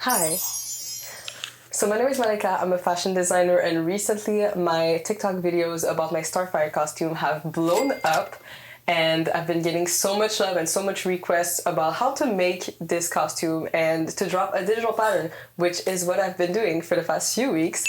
Hi. So my name is Malika, I'm a fashion designer, and recently my TikTok videos about my Starfire costume have blown up, and I've been getting so much love and so much requests about how to make this costume and to drop a digital pattern, which is what I've been doing for the past few weeks.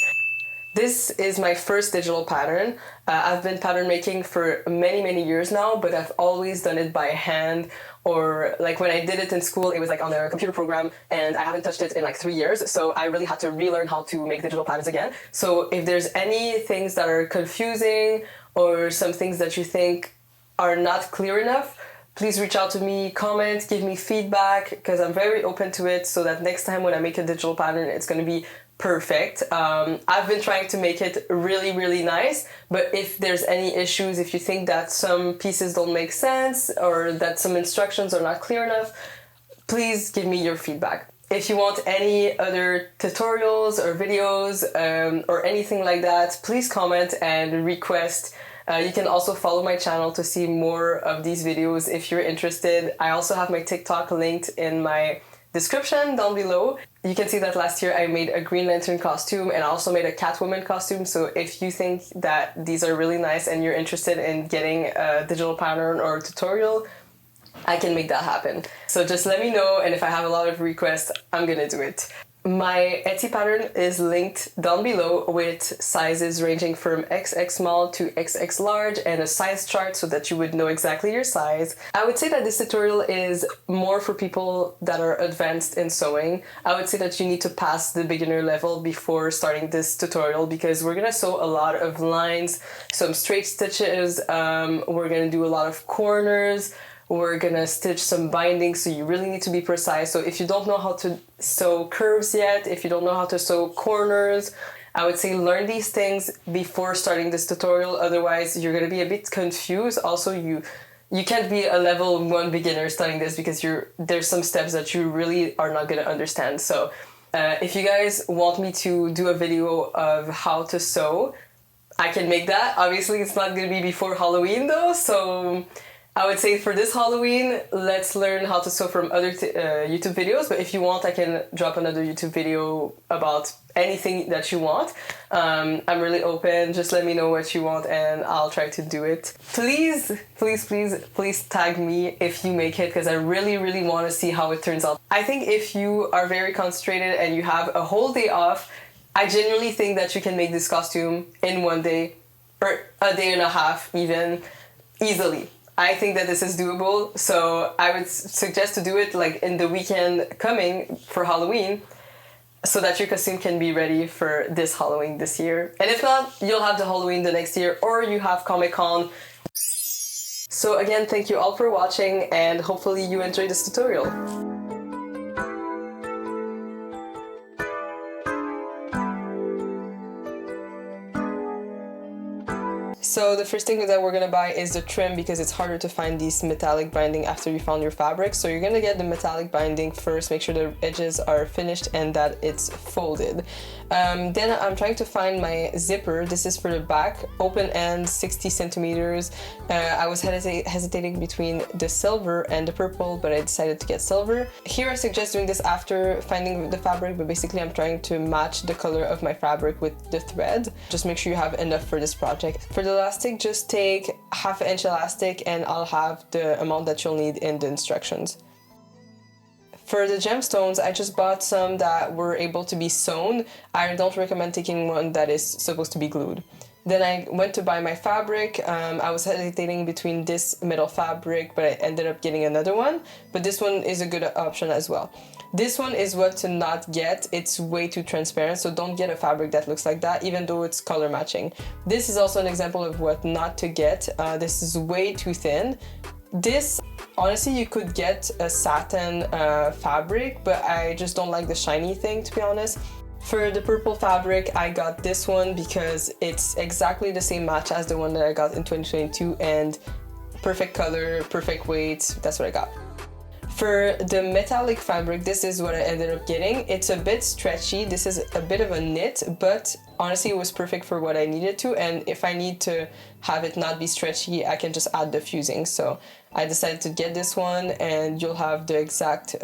This is my first digital pattern. I've been pattern making for many years now, but I've always done it by hand, or like when I did it in school, it was like on a computer program, and I haven't touched it in like 3 years, so I really had to relearn how to make digital patterns again. So if there's any things that are confusing or some things that you think are not clear enough, please reach out to me, comment, give me feedback, because I'm very open to it, so that next time when I make a digital pattern, it's going to be perfect. I've been trying to make it really nice, but if there's any issues, if you think that some pieces don't make sense or that some instructions are not clear enough, please give me your feedback. If you want any other tutorials or videos or anything like that, please comment and request. You can also follow my channel to see more of these videos if you're interested. I also have my TikTok linked in my description down below. You can see that last year I made a Green Lantern costume, and I also made a Catwoman costume, so if you think that these are really nice and you're interested in getting a digital pattern or a tutorial, I can make that happen. So just let me know, and if I have a lot of requests, I'm gonna do it. My Etsy pattern is linked down below with sizes ranging from XX small to XX large and a size chart so that you would know exactly your size. I would say that this tutorial is more for people that are advanced in sewing. I would say that you need to pass the beginner level before starting this tutorial, because we're gonna sew a lot of lines, some straight stitches, we're gonna do a lot of corners, we're gonna stitch some bindings, so you really need to be precise. So if you don't know how to sew curves yet, if you don't know how to sew corners, I would say learn these things before starting this tutorial, otherwise you're gonna be a bit confused. Also, you can't be a level 1 beginner starting this, because there's some steps that you really are not gonna understand. So if you guys want me to do a video of how to sew, I can make that. Obviously it's not gonna be before Halloween though, so I would say for this Halloween, let's learn how to sew from other YouTube videos, but if you want, I can drop another YouTube video about anything that you want. I'm really open, just let me know what you want and I'll try to do it. Please tag me if you make it, because I really want to see how it turns out. I think if you are very concentrated and you have a whole day off, I genuinely think that you can make this costume in 1 day, or a day and a half even, easily. I think that this is doable, so I would suggest to do it like in the weekend coming for Halloween, so that your costume can be ready for this Halloween this year. And if not, you'll have the Halloween the next year, or you have Comic-Con. So again, thank you all for watching, and hopefully you enjoyed this tutorial. So the first thing that we're gonna buy is the trim, because it's harder to find these metallic binding after you found your fabric. So you're gonna get the metallic binding first, make sure the edges are finished and that it's folded. Then I'm trying to find my zipper. This is for the back, open end, 60 centimeters. I was hesitating between the silver and the purple, but I decided to get silver. Here I suggest doing this after finding the fabric, but basically I'm trying to match the color of my fabric with the thread. Just make sure you have enough for this project. For the elastic, just take 1/2 inch elastic and I'll have the amount that you'll need in the instructions. For the gemstones, I just bought some that were able to be sewn. I don't recommend taking one that is supposed to be glued. Then I went to buy my fabric. I was hesitating between this metal fabric, but I ended up getting another one. But this one is a good option as well. This one is what to not get. It's way too transparent, so don't get a fabric that looks like that, even though it's color matching. This is also an example of what not to get. This is way too thin. This, honestly, you could get a satin fabric, but I just don't like the shiny thing, to be honest. For the purple fabric, I got this one because it's exactly the same match as the one that I got in 2022, and perfect color, perfect weight, that's what I got. For the metallic fabric, this is what I ended up getting. It's a bit stretchy. This is a bit of a knit, but honestly it was perfect for what I needed to, and if I need to have it not be stretchy, I can just add the fusing. So I decided to get this one, and you'll have the exact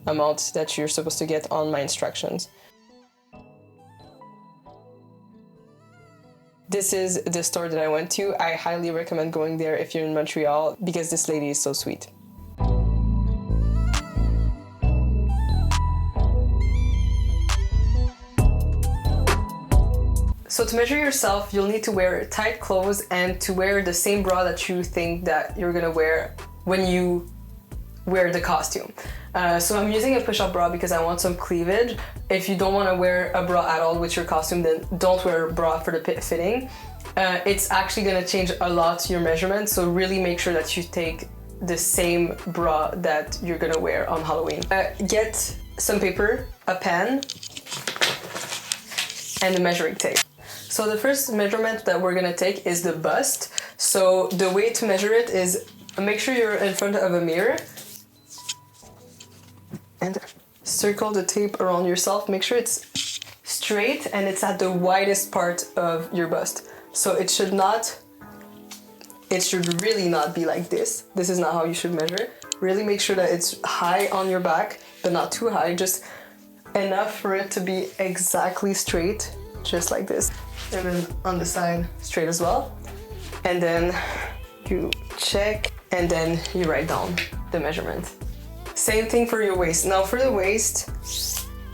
amount that you're supposed to get on my instructions. This is the store that I went to. I highly recommend going there if you're in Montreal because this lady is so sweet. So to measure yourself, you'll need to wear tight clothes and to wear the same bra that you think that you're gonna wear when you wear the costume. So I'm using a push-up bra because I want some cleavage. If you don't want to wear a bra at all with your costume, then don't wear a bra for the fitting. It's actually going to change a lot your measurement, so really make sure that you take the same bra that you're going to wear on Halloween. Get some paper, a pen, and a measuring tape. So the first measurement that we're going to take is the bust. So the way to measure it is make sure you're in front of a mirror and circle the tape around yourself. Make sure it's straight and it's at the widest part of your bust. So it should really not be like this. This is not how you should measure it. Really make sure that it's high on your back, but not too high, just enough for it to be exactly straight, just like this. And then on the side, straight as well. And then you check and then you write down the measurement. Same thing for your waist. Now for the waist,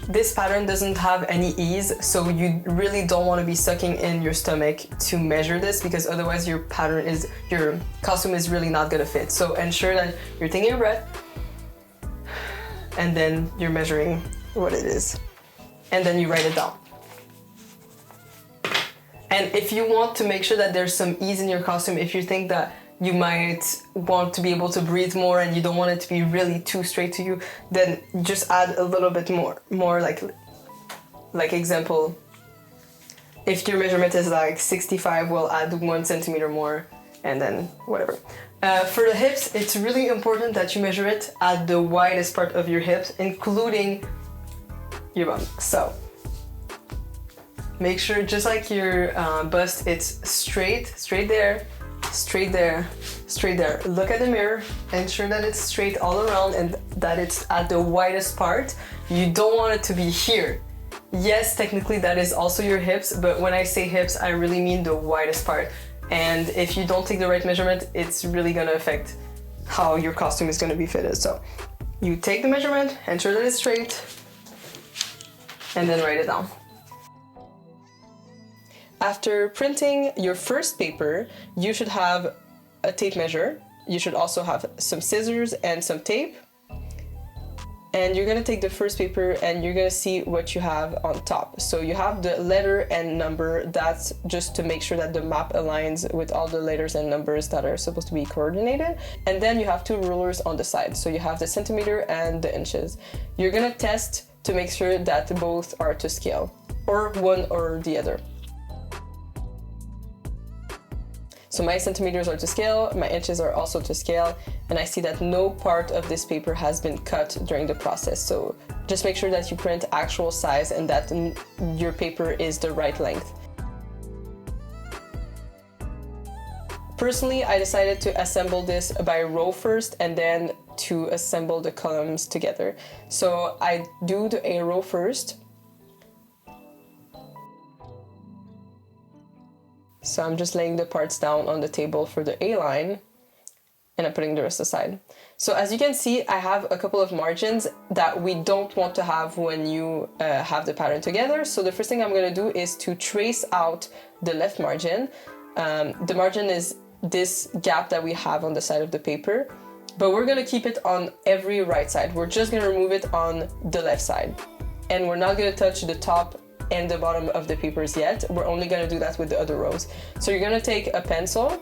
this pattern doesn't have any ease, so you really don't want to be sucking in your stomach to measure this because otherwise your costume is really not gonna fit. So ensure that you're taking a breath and then you're measuring what it is. And then you write it down. And if you want to make sure that there's some ease in your costume, if you think that you might want to be able to breathe more and you don't want it to be really too straight to you, then just add a little bit more like example, if your measurement is like 65, we'll add 1 centimeter more and then whatever. For the hips, it's really important that you measure it at the widest part of your hips, including your bum. So make sure, just like your bust, it's straight there, straight there, straight there. Look at the mirror, ensure that it's straight all around and that it's at the widest part. You don't want it to be here. Yes, technically that is also your hips, but when I say hips, I really mean the widest part. And if you don't take the right measurement, it's really gonna affect how your costume is gonna be fitted. So you take the measurement, ensure that it's straight, and then write it down. After printing your first paper, you should have a tape measure. You should also have some scissors and some tape. And you're gonna take the first paper and you're gonna see what you have on top. So you have the letter and number, that's just to make sure that the map aligns with all the letters and numbers that are supposed to be coordinated. And then you have 2 rulers on the side. So you have the centimeter and the inches. You're gonna test to make sure that both are to scale, or one or the other. So my centimeters are to scale, my inches are also to scale, and I see that no part of this paper has been cut during the process. So just make sure that you print actual size and that your paper is the right length. Personally, I decided to assemble this by row first and then to assemble the columns together. So I do the A row first. So I'm just laying the parts down on the table for the A line and I'm putting the rest aside. So as you can see, I have a couple of margins that we don't want to have when you have the pattern together. So the first thing I'm going to do is to trace out the left margin. The margin is this gap that we have on the side of the paper, but we're going to keep it on every right side. We're just going to remove it on the left side. And we're not going to touch the top and the bottom of the papers yet. We're only going to do that with the other rows. So you're going to take a pencil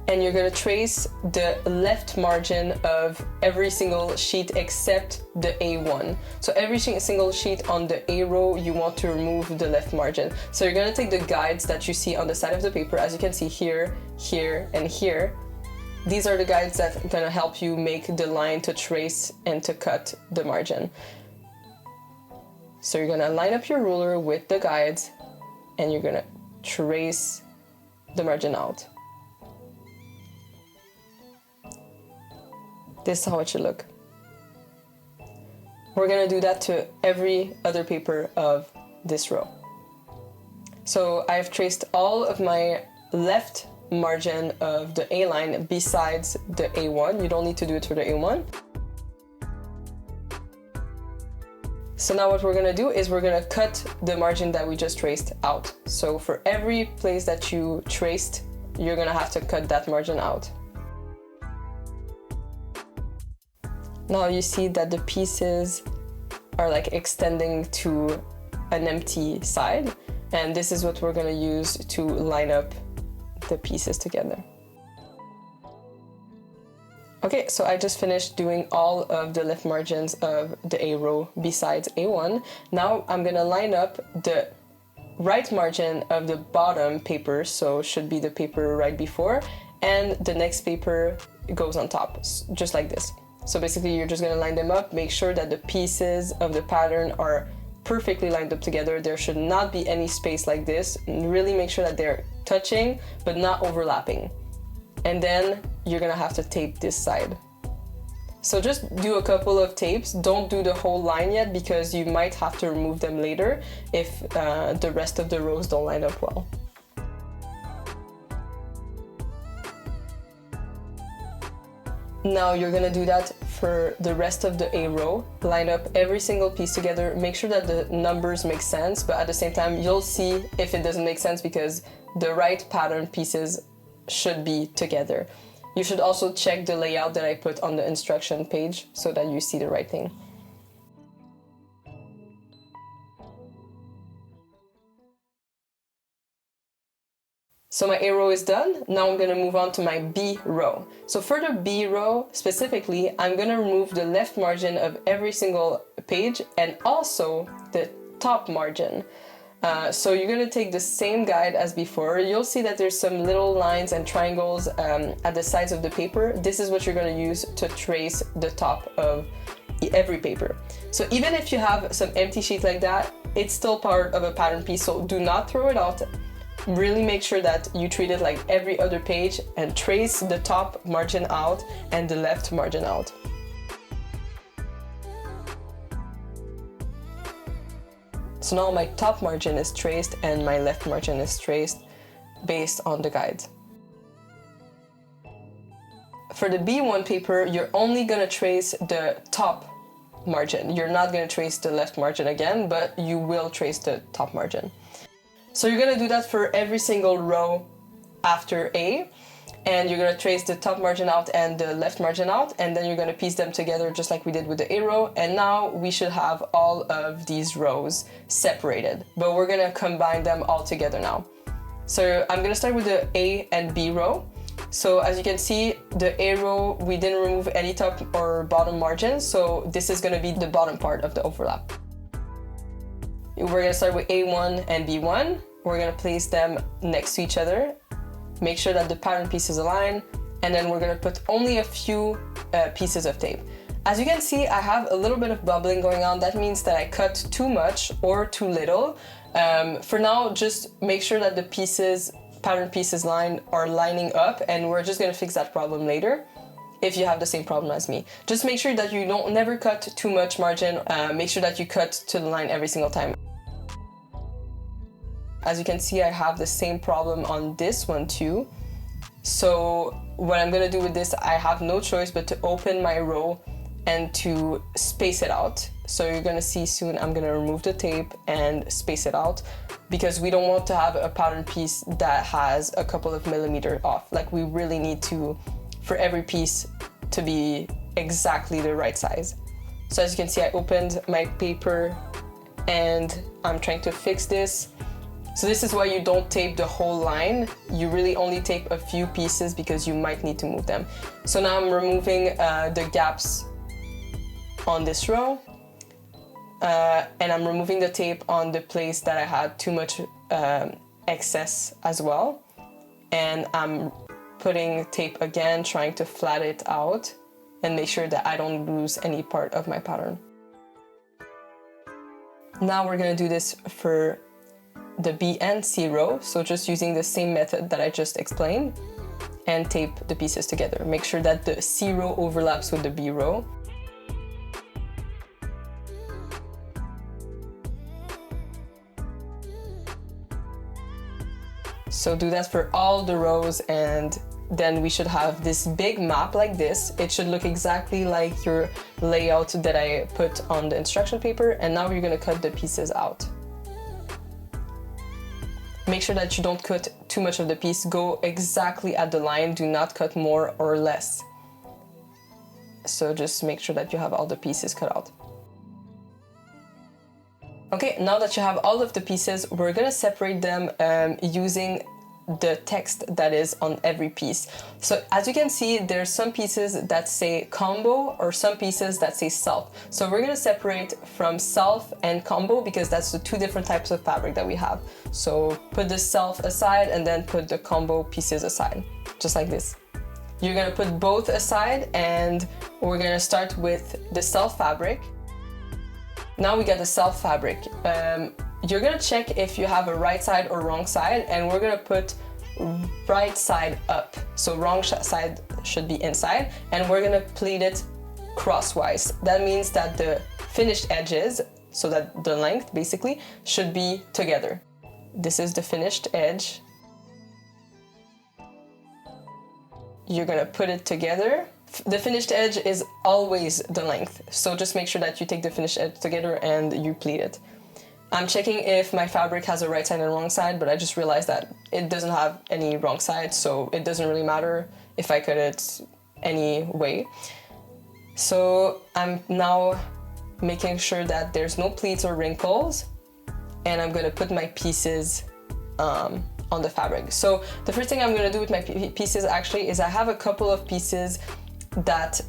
and you're going to trace the left margin of every single sheet except the A1. So every single sheet on the A row, you want to remove the left margin. So you're going to take the guides that you see on the side of the paper, as you can see here, here, and here. These are the guides that are going to help you make the line to trace and to cut the margin. So you're gonna line up your ruler with the guides and you're gonna trace the margin out. This is how it should look. we're gonna do that to every other paper of this row. So I've traced all of my left margin of the A line besides the A1. You don't need to do it for the A1. So now what we're gonna do is we're gonna cut the margin that we just traced out. So for every place that you traced, you're gonna have to cut that margin out. Now you see that the pieces are like extending to an empty side, and this is what we're gonna use to line up the pieces together. Okay, so I just finished doing all of the left margins of the A row besides A1. Now I'm gonna line up the right margin of the bottom paper, so should be the paper right before, and the next paper goes on top, just like this. So basically you're just gonna line them up, make sure that the pieces of the pattern are perfectly lined up together. There should not be any space like this. Really make sure that they're touching, but not overlapping. And then you're gonna have to tape this side. So just do a couple of tapes. Don't do the whole line yet because you might have to remove them later if the rest of the rows don't line up well. Now you're gonna do that for the rest of the A row. Line up every single piece together. Make sure that the numbers make sense, but at the same time, you'll see if it doesn't make sense because the right pattern pieces should be together. You should also check the layout that I put on the instruction page so that you see the right thing. So my A row is done. Now I'm gonna move on to my B row. So for the B row specifically, I'm gonna remove the left margin of every single page and also the top margin. So you're gonna take the same guide as before. You'll see that there's some little lines and triangles at the sides of the paper. This is what you're gonna use to trace the top of every paper. So even if you have some empty sheet like that, it's still part of a pattern piece, so do not throw it out. Really make sure that you treat it like every other page and trace the top margin out and the left margin out. So now my top margin is traced and my left margin is traced based on the guide. For the B1 paper, you're only gonna trace the top margin. You're not gonna trace the left margin again, but you will trace the top margin. So you're gonna do that for every single row after A, and you're gonna trace the top margin out and the left margin out, and then you're gonna piece them together just like we did with the A row, and now we should have all of these rows separated, but we're gonna combine them all together now. So I'm gonna start with the A and B row. So as you can see, the A row, we didn't remove any top or bottom margins, so this is gonna be the bottom part of the overlap. We're gonna start with A1 and B1. We're gonna place them next to each other. Make sure that the pattern pieces align, and then we're gonna put only a few pieces of tape. As you can see, I have a little bit of bubbling going on. That means that I cut too much or too little. For now, just make sure that the pieces, pattern pieces are lining up, and we're just gonna fix that problem later if you have the same problem as me. Just make sure that you never cut too much margin. Make sure that you cut to the line every single time. As you can see, I have the same problem on this one too. So what I'm gonna do with this, I have no choice but to open my row and to space it out. So you're gonna see soon, I'm gonna remove the tape and space it out because we don't want to have a pattern piece that has a couple of millimeters off. Like we really need to, for every piece to be exactly the right size. So as you can see, I opened my paper and I'm trying to fix this. So this is why you don't tape the whole line. You really only tape a few pieces because you might need to move them. So now I'm removing the gaps on this row. And I'm removing the tape on the place that I had too much excess as well. And I'm putting tape again, trying to flat it out and make sure that I don't lose any part of my pattern. Now we're gonna do this for the B and C row, so just using the same method that I just explained, and tape the pieces together. Make sure that the C row overlaps with the B row. So do that for all the rows, and then we should have this big map like this. It should look exactly like your layout that I put on the instruction paper, and now we're gonna cut the pieces out. Make sure that you don't cut too much of the piece. Go exactly at the line, do not cut more or less. So just make sure that you have all the pieces cut out. Okay, now that you have all of the pieces, we're gonna separate them using the text that is on every piece. So as you can see, there's some pieces that say combo or some pieces that say self. So we're gonna separate from self and combo because that's the two different types of fabric that we have. So put the self aside and then put the combo pieces aside, just like this. You're gonna put both aside and we're gonna start with the self fabric. Now we got the self fabric. You're gonna check if you have a right side or wrong side, and we're gonna put right side up. So wrong side should be inside, and we're gonna pleat it crosswise. That means that the finished edges, so that the length basically, should be together. This is the finished edge. You're gonna put it together. The finished edge is always the length, so just make sure that you take the finished edge together and you pleat it. I'm checking if my fabric has a right side and wrong side, but I just realized that it doesn't have any wrong side, so it doesn't really matter if I cut it any way. So I'm now making sure that there's no pleats or wrinkles, and I'm gonna put my pieces on the fabric. So the first thing I'm gonna do with my pieces actually is I have a couple of pieces that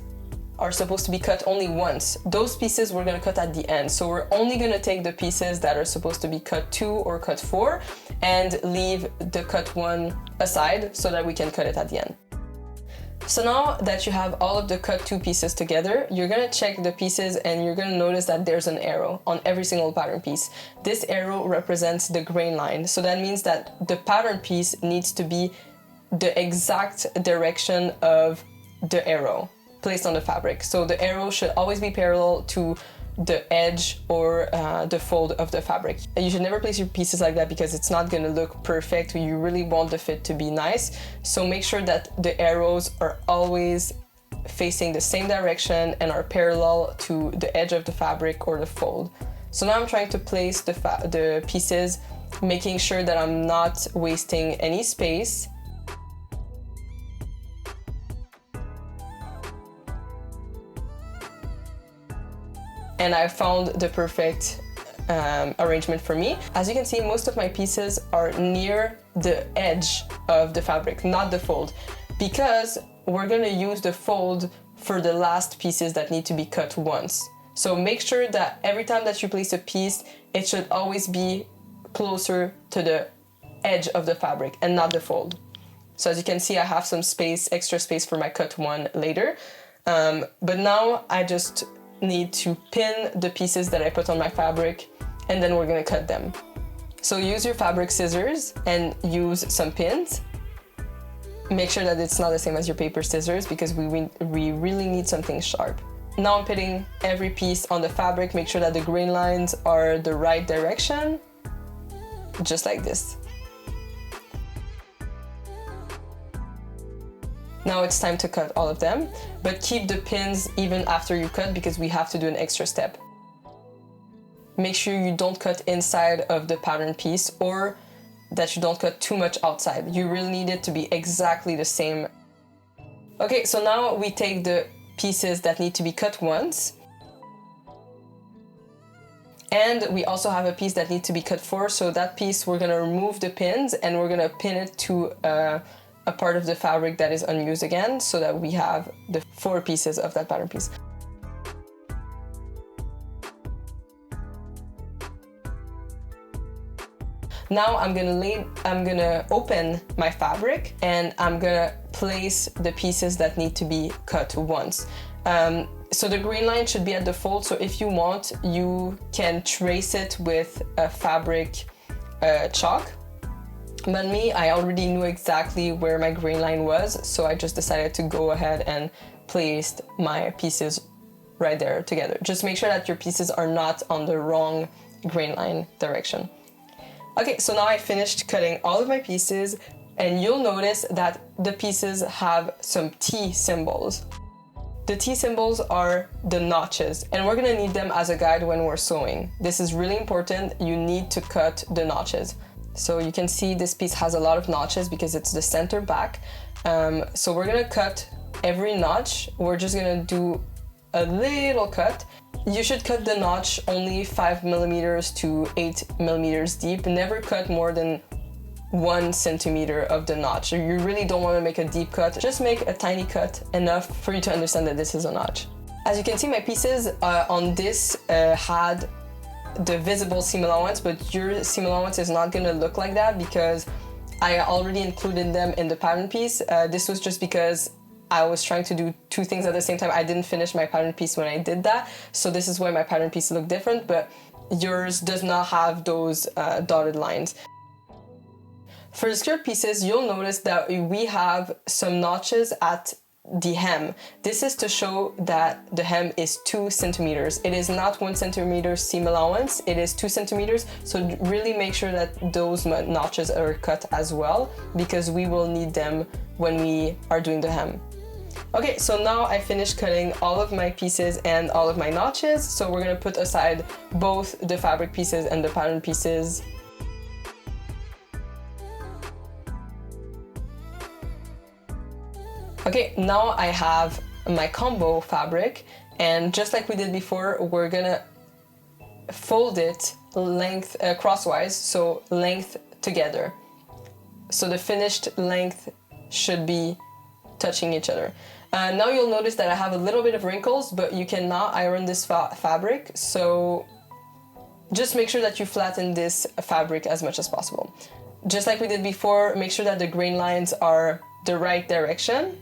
are supposed to be cut only once. Those pieces we're gonna cut at the end. So we're only gonna take the pieces that are supposed to be cut 2 or cut 4 and leave the cut 1 aside so that we can cut it at the end. So now that you have all of the cut 2 pieces together, you're gonna check the pieces and you're gonna notice that there's an arrow on every single pattern piece. This arrow represents the grain line. So that means that the pattern piece needs to be the exact direction of the arrow placed on the fabric. So the arrow should always be parallel to the edge or the fold of the fabric. You should never place your pieces like that because it's not gonna look perfect. You really want the fit to be nice. So make sure that the arrows are always facing the same direction and are parallel to the edge of the fabric or the fold. So now I'm trying to place the pieces, making sure that I'm not wasting any space. And I found the perfect arrangement for me. As you can see, most of my pieces are near the edge of the fabric, not the fold, because we're gonna use the fold for the last pieces that need to be cut once. So make sure that every time that you place a piece, it should always be closer to the edge of the fabric and not the fold. So as you can see, I have some space, extra space for my cut 1 later. But now I just need to pin the pieces that I put on my fabric, and then we're gonna cut them. So use your fabric scissors and use some pins. Make sure that it's not the same as your paper scissors because we really need something sharp. Now I'm putting every piece on the fabric. Make sure that the grain lines are the right direction, just like this. Now it's time to cut all of them, but keep the pins even after you cut because we have to do an extra step. Make sure you don't cut inside of the pattern piece or that you don't cut too much outside. You really need it to be exactly the same. Okay, so now we take the pieces that need to be cut once. And we also have a piece that needs to be cut 4, so that piece we're gonna remove the pins and we're gonna pin it to a part of the fabric that is unused again, so that we have the 4 pieces of that pattern piece. Now I'm gonna open my fabric and I'm gonna place the pieces that need to be cut once. So the green line should be at the fold, so if you want, you can trace it with a fabric chalk. But me, I already knew exactly where my grain line was, so I just decided to go ahead and place my pieces right there together. Just make sure that your pieces are not on the wrong grain line direction. Okay, so now I finished cutting all of my pieces, and you'll notice that the pieces have some T symbols. The T symbols are the notches, and we're gonna need them as a guide when we're sewing. This is really important. You need to cut the notches. So you can see this piece has a lot of notches because it's the center back. So we're gonna cut every notch. We're just gonna do a little cut. You should cut the notch only 5 millimeters to 8 millimeters deep. Never cut more than 1 centimeter of the notch. You really don't want to make a deep cut. Just make a tiny cut, enough for you to understand that this is a notch. As you can see, my pieces on this had the visible seam allowance, but your seam allowance is not going to look like that because I already included them in the pattern piece. This was just because I was trying to do two things at the same time. I didn't finish my pattern piece when I did that, so this is why my pattern piece looked different, but yours does not have those dotted lines. For the skirt pieces, you'll notice that we have some notches at the hem. This is to show that the hem is 2 centimeters. It is not 1 centimeter seam allowance, it is 2 centimeters, so really make sure that those notches are cut as well, because we will need them when we are doing the hem. Okay, so now I finished cutting all of my pieces and all of my notches, so we're gonna put aside both the fabric pieces and the pattern pieces. Okay, now I have my combo fabric, and just like we did before, we're gonna fold it length crosswise, so length together. So the finished length should be touching each other. Now you'll notice that I have a little bit of wrinkles, but you cannot iron this fabric, so just make sure that you flatten this fabric as much as possible. Just like we did before, make sure that the grain lines are the right direction.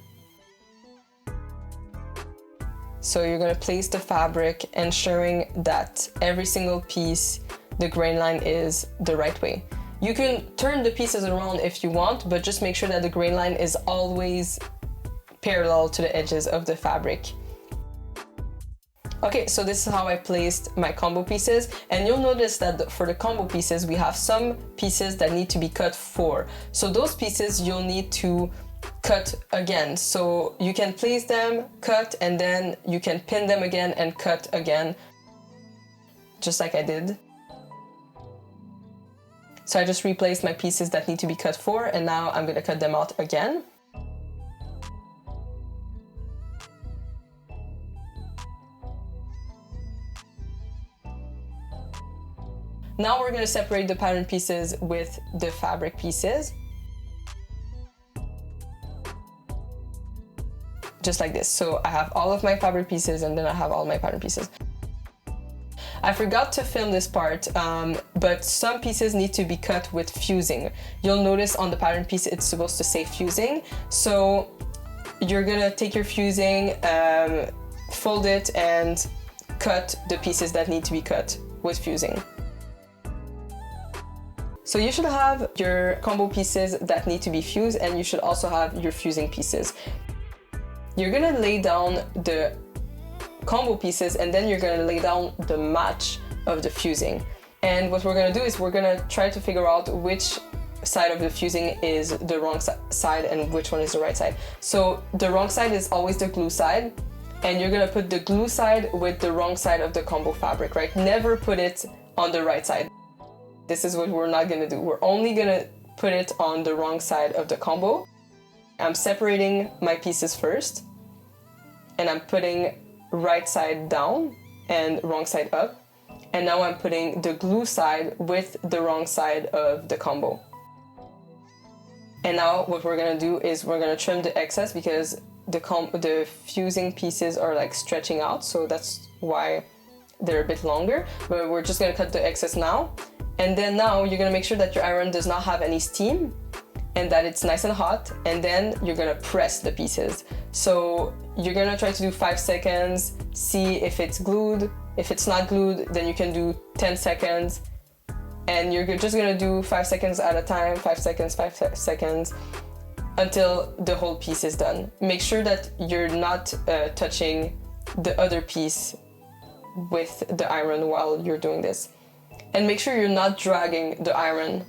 So you're gonna place the fabric, ensuring that every single piece, the grain line is the right way. You can turn the pieces around if you want, but just make sure that the grain line is always parallel to the edges of the fabric. Okay, so this is how I placed my combo pieces, and you'll notice that for the combo pieces, we have some pieces that need to be cut for. So those pieces you'll need to cut again. So you can place them, cut, and then you can pin them again and cut again, just like I did. So I just replaced my pieces that need to be cut for, and now I'm gonna cut them out again. Now we're gonna separate the pattern pieces with the fabric pieces. Just like this. So I have all of my fabric pieces, and then I have all my pattern pieces. I forgot to film this part, but some pieces need to be cut with fusing. You'll notice on the pattern piece it's supposed to say fusing. So you're gonna take your fusing, fold it, and cut the pieces that need to be cut with fusing. So you should have your combo pieces that need to be fused, and you should also have your fusing pieces. You're gonna lay down the combo pieces, and then you're gonna lay down the match of the fusing. And what we're gonna do is we're gonna try to figure out which side of the fusing is the wrong side and which one is the right side. So the wrong side is always the glue side, and you're gonna put the glue side with the wrong side of the combo fabric, right? Never put it on the right side. This is what we're not gonna do. We're only gonna put it on the wrong side of the combo. I'm separating my pieces first, and I'm putting right side down and wrong side up. And now I'm putting the glue side with the wrong side of the combo. And now what we're gonna do is we're gonna trim the excess, because the fusing pieces are like stretching out, so that's why they're a bit longer. But we're just gonna cut the excess now. And then now you're gonna make sure that your iron does not have any steam and that it's nice and hot, and then you're gonna press the pieces. So you're gonna try to do 5 seconds, see if it's glued. If it's not glued, then you can do 10 seconds. And you're just gonna do 5 seconds at a time, 5 seconds, 5 seconds, until the whole piece is done. Make sure that you're not touching the other piece with the iron while you're doing this. And make sure you're not dragging the iron.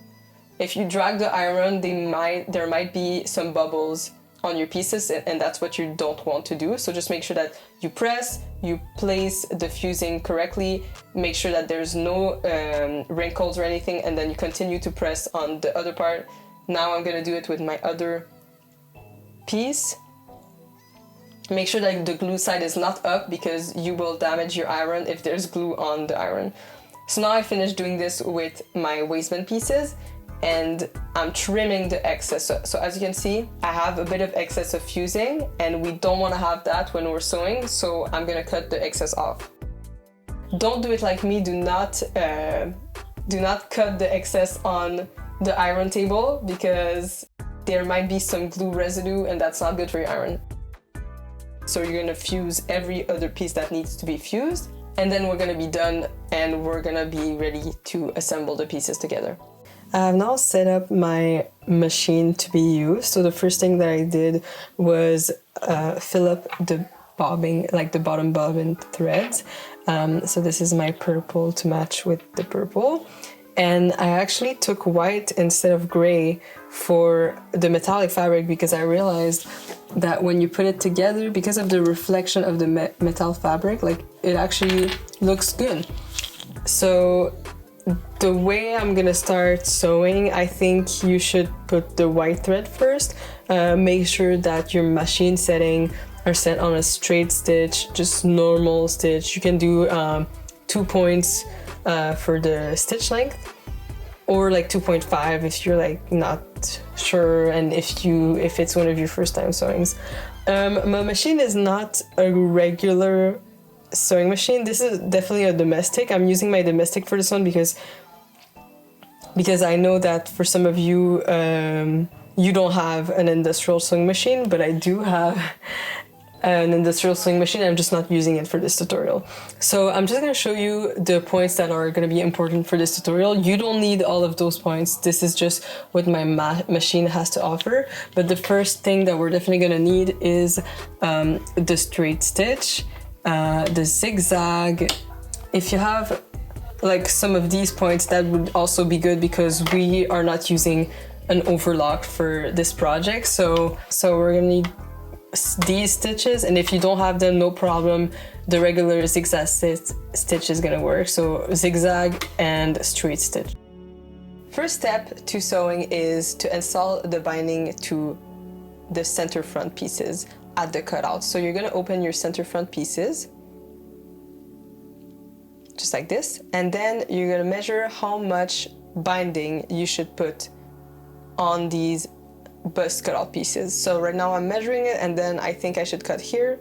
If you drag the iron, there might be some bubbles on your pieces, and that's what you don't want to do. So just make sure that you press, you place the fusing correctly, make sure that there's no wrinkles or anything, and then you continue to press on the other part. Now I'm gonna do it with my other piece. Make sure that the glue side is not up because you will damage your iron if there's glue on the iron. So now I finished doing this with my waistband pieces, and I'm trimming the excess. So as you can see, I have a bit of excess of fusing, and we don't want to have that when we're sewing, so I'm gonna cut the excess off. Don't do it like me. Do not cut the excess on the iron table because there might be some glue residue, and that's not good for your iron. So you're gonna fuse every other piece that needs to be fused, and then we're gonna be done and we're gonna be ready to assemble the pieces together. I have now set up my machine to be used. So the first thing that I did was fill up the bobbing, like the bottom bobbin threads. So this is my purple to match with the purple. And I actually took white instead of gray for the metallic fabric because I realized that when you put it together, because of the reflection of the metal fabric, like it actually looks good. So the way I'm gonna start sewing, I think you should put the white thread first. Make sure that your machine setting are set on a straight stitch, just normal stitch. You can do 2 points for the stitch length, or like 2.5 if you're like not sure and if it's one of your first time sewings. My machine is not a regular sewing machine. This is definitely a domestic. I'm using my domestic for this one because I know that for some of you, you don't have an industrial sewing machine, but I do have an industrial sewing machine. I'm just not using it for this tutorial. So I'm just going to show you the points that are going to be important for this tutorial. You don't need all of those points. This is just what my machine has to offer. But the first thing that we're definitely going to need is the straight stitch, the zigzag. If you have like some of these points, that would also be good because we are not using an overlock for this project. So we're going to need these stitches, and if you don't have them, no problem, the regular zigzag stitch is gonna work. So zigzag and straight stitch. First step to sewing is to install the binding to the center front pieces at the cutout. So you're gonna open your center front pieces just like this, and then you're gonna measure how much binding you should put on these bust cutout pieces. So right now I'm measuring it, and then I think I should cut here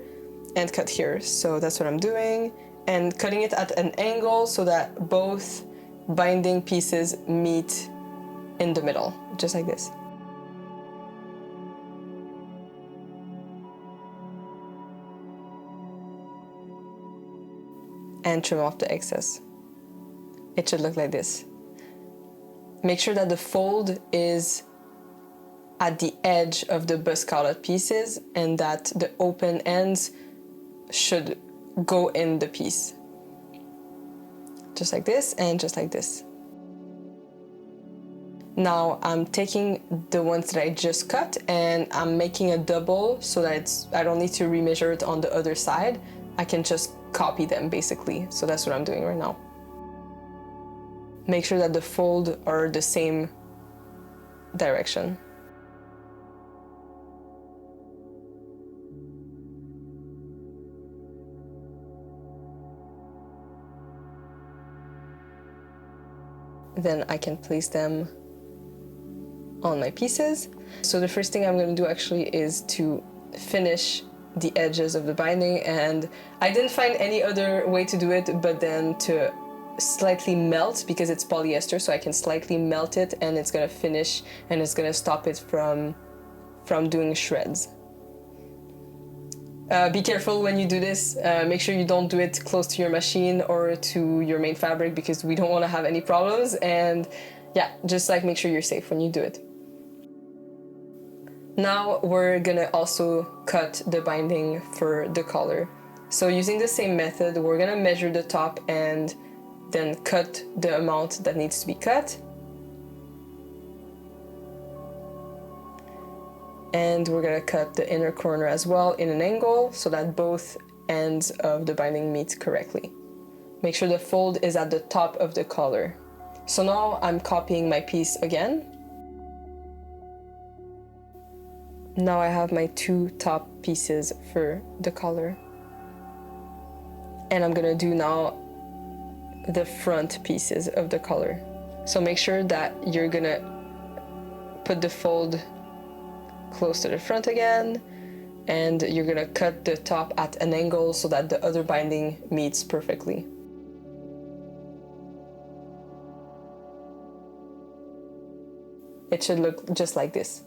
and cut here. So that's what I'm doing, and cutting it at an angle so that both binding pieces meet in the middle, just like this. And trim off the excess. It should look like this. Make sure that the fold is at the edge of the bust cutout pieces and that the open ends should go in the piece. Just like this and just like this. Now I'm taking the ones that I just cut and I'm making a double so that I don't need to remeasure it on the other side. I can just copy them basically. So that's what I'm doing right now. Make sure that the fold are the same direction. Then I can place them on my pieces. So the first thing I'm going to do actually is to finish the edges of the binding, and I didn't find any other way to do it but then to slightly melt, because it's polyester, so I can slightly melt it and it's going to finish and it's going to stop it from doing shreds. Be careful when you do this. Make sure you don't do it close to your machine or to your main fabric because we don't want to have any problems, and yeah, just like make sure you're safe when you do it. Now we're gonna also cut the binding for the collar. So using the same method, we're gonna measure the top and then cut the amount that needs to be cut. And we're gonna cut the inner corner as well in an angle so that both ends of the binding meet correctly. Make sure the fold is at the top of the collar. So now I'm copying my piece again. Now I have my 2 top pieces for the collar. And I'm gonna do now the front pieces of the collar. So make sure that you're gonna put the fold close to the front again, and you're gonna cut the top at an angle so that the other binding meets perfectly. It should look just like this.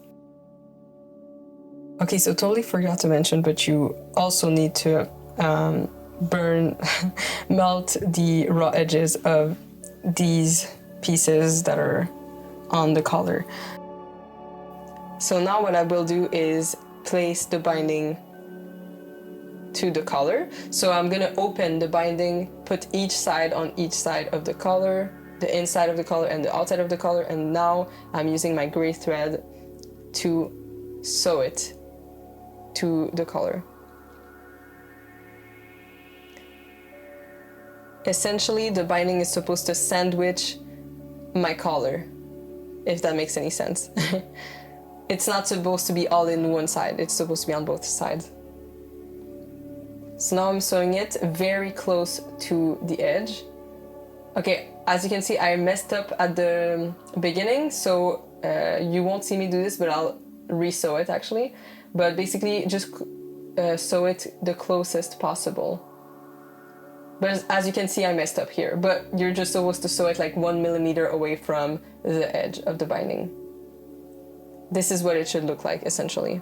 Okay, so totally forgot to mention, but you also need to melt the raw edges of these pieces that are on the collar. So now what I will do is place the binding to the collar. So I'm gonna open the binding, put each side on each side of the collar, the inside of the collar and the outside of the collar, and now I'm using my gray thread to sew it to the collar. Essentially, the binding is supposed to sandwich my collar, if that makes any sense. It's not supposed to be all in one side, it's supposed to be on both sides. So now I'm sewing it very close to the edge. Okay, as you can see, I messed up at the beginning, so you won't see me do this, but I'll re-sew it actually. But basically, just sew it the closest possible. But as you can see, I messed up here, but you're just supposed to sew it like 1 millimeter away from the edge of the binding. This is what it should look like, essentially.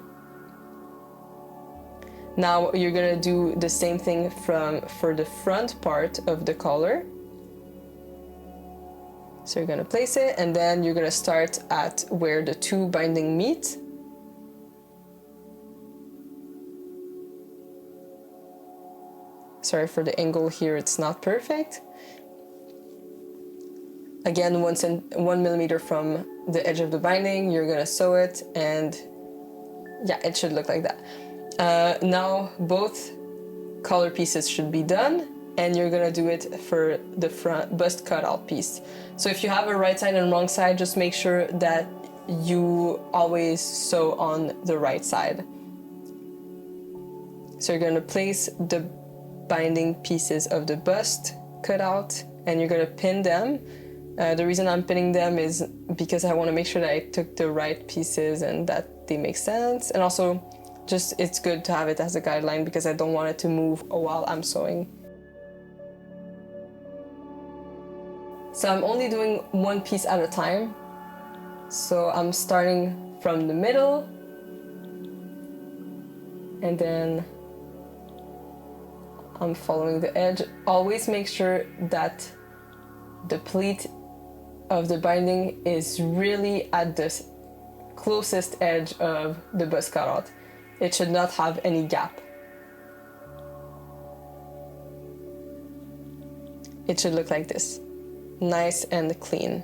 Now you're gonna do the same thing for the front part of the collar. So you're gonna place it, and then you're gonna start at where the 2 binding meet. Sorry for the angle here, it's not perfect. Again, 1 millimeter from the edge of the binding, you're gonna sew it, and yeah, it should look like that. Now both collar pieces should be done, and you're gonna do it for the front bust cutout piece. So if you have a right side and wrong side, just make sure that you always sew on the right side. So you're gonna place the binding pieces of the bust cutout, and you're gonna pin them. The reason I'm pinning them is because I want to make sure that I took the right pieces and that they make sense. And also, just it's good to have it as a guideline because I don't want it to move while I'm sewing. So I'm only doing one piece at a time. So I'm starting from the middle, and then I'm following the edge. Always make sure that the pleat of the binding is really at the closest edge of the bust cutout. It should not have any gap. It should look like this, nice and clean.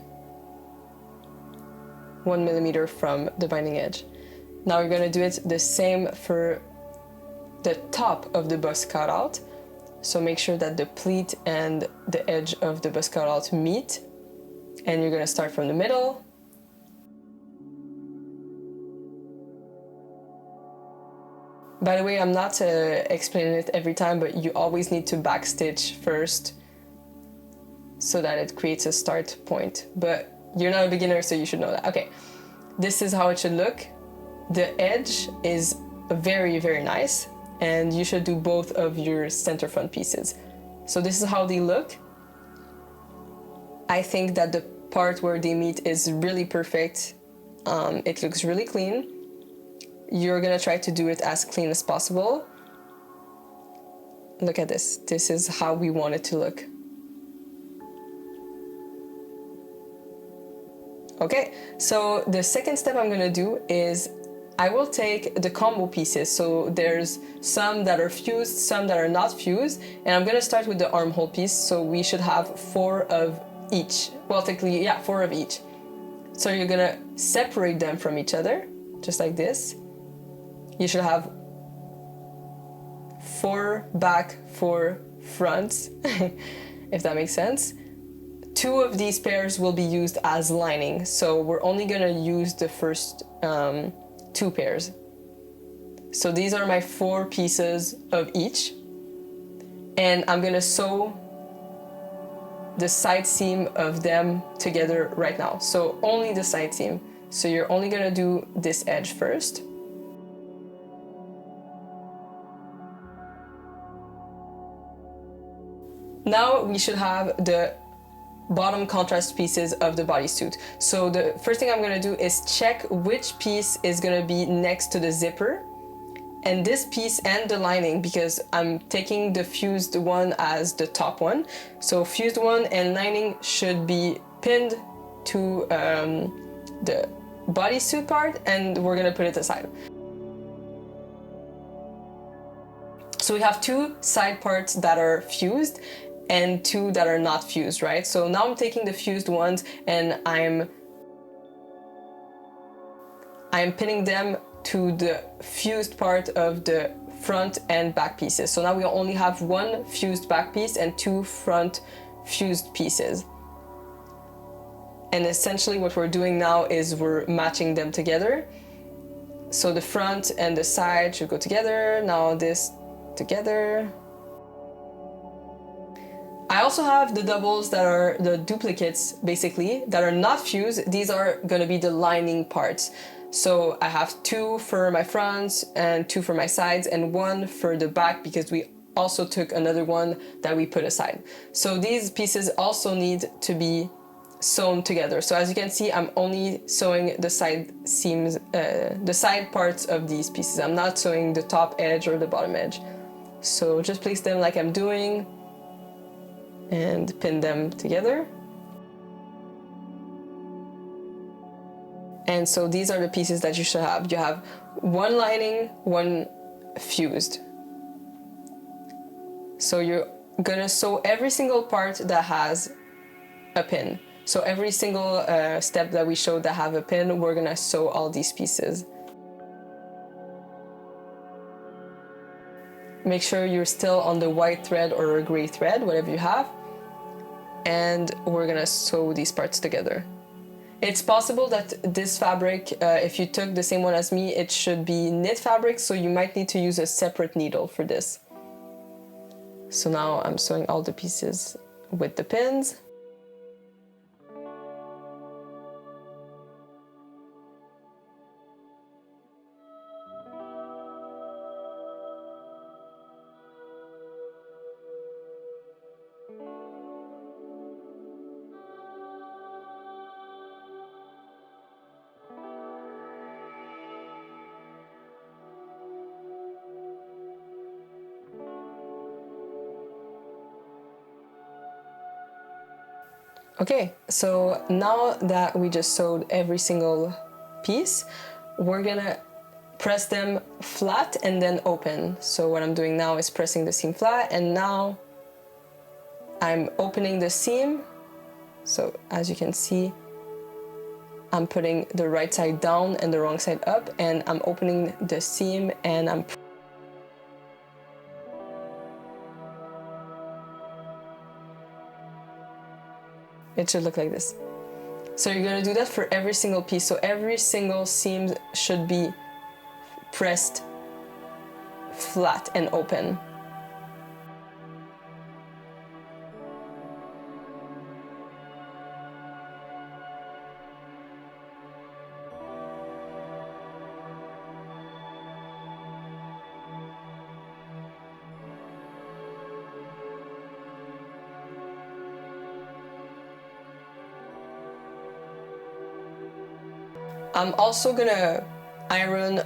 1 millimeter from the binding edge. Now we're gonna do it the same for the top of the bust cutout. So make sure that the pleat and the edge of the bust cutout meet. And you're gonna start from the middle. By the way, I'm not explaining it every time, but you always need to backstitch first so that it creates a start point. But you're not a beginner, so you should know that. Okay, this is how it should look. The edge is very, very nice, and you should do both of your center front pieces. So this is how they look. I think that the part where they meet is really perfect. It looks really clean. You're gonna try to do it as clean as possible. Look at this. This is how we want it to look. Okay, so the second step I'm gonna do is I will take the combo pieces. So there's some that are fused, some that are not fused, and I'm gonna start with the armhole piece. So we should have 4 of each. Well, technically, yeah, 4 of each. So you're gonna separate them from each other, just like this. You should have 4 back, 4 fronts, if that makes sense. 2 of these pairs will be used as lining, so we're only gonna use the first 2 pairs. So these are my 4 pieces of each, and I'm gonna sew the side seam of them together right now. So only the side seam. So you're only gonna do this edge first. Now we should have the bottom contrast pieces of the bodysuit. So the first thing I'm gonna do is check which piece is gonna be next to the zipper, and this piece and the lining, because I'm taking the fused one as the top one. So fused one and lining should be pinned to the bodysuit part, and we're gonna put it aside. So we have 2 side parts that are fused and 2 that are not fused, right? So now I'm taking the fused ones and I'm pinning them to the fused part of the front and back pieces. So now we only have 1 fused back piece and 2 front fused pieces. And essentially what we're doing now is we're matching them together. So the front and the side should go together. Now this together. I also have the doubles that are the duplicates, basically, that are not fused. These are gonna be the lining parts. So I have 2 for my fronts and 2 for my sides and 1 for the back, because we also took another one that we put aside. So these pieces also need to be sewn together. So as you can see, I'm only sewing the side seams, the side parts of these pieces. I'm not sewing the top edge or the bottom edge. So just place them like I'm doing and pin them together. And so these are the pieces that you should have. You have 1 lining, 1 fused. So you're gonna sew every single part that has a pin. So every single step that we showed that have a pin, we're gonna sew all these pieces. Make sure you're still on the white thread or a gray thread, whatever you have. And we're gonna sew these parts together. It's possible that this fabric, if you took the same one as me, it should be knit fabric, so you might need to use a separate needle for this. So now I'm sewing all the pieces with the pins. Okay, so now that we just sewed every single piece, we're gonna press them flat and then open. So what I'm doing now is pressing the seam flat, and now I'm opening the seam. So as you can see, I'm putting the right side down and the wrong side up, and I'm opening the seam and I'm it should look like this. So you're gonna do that for every single piece. So every single seam should be pressed flat and open. I'm also gonna iron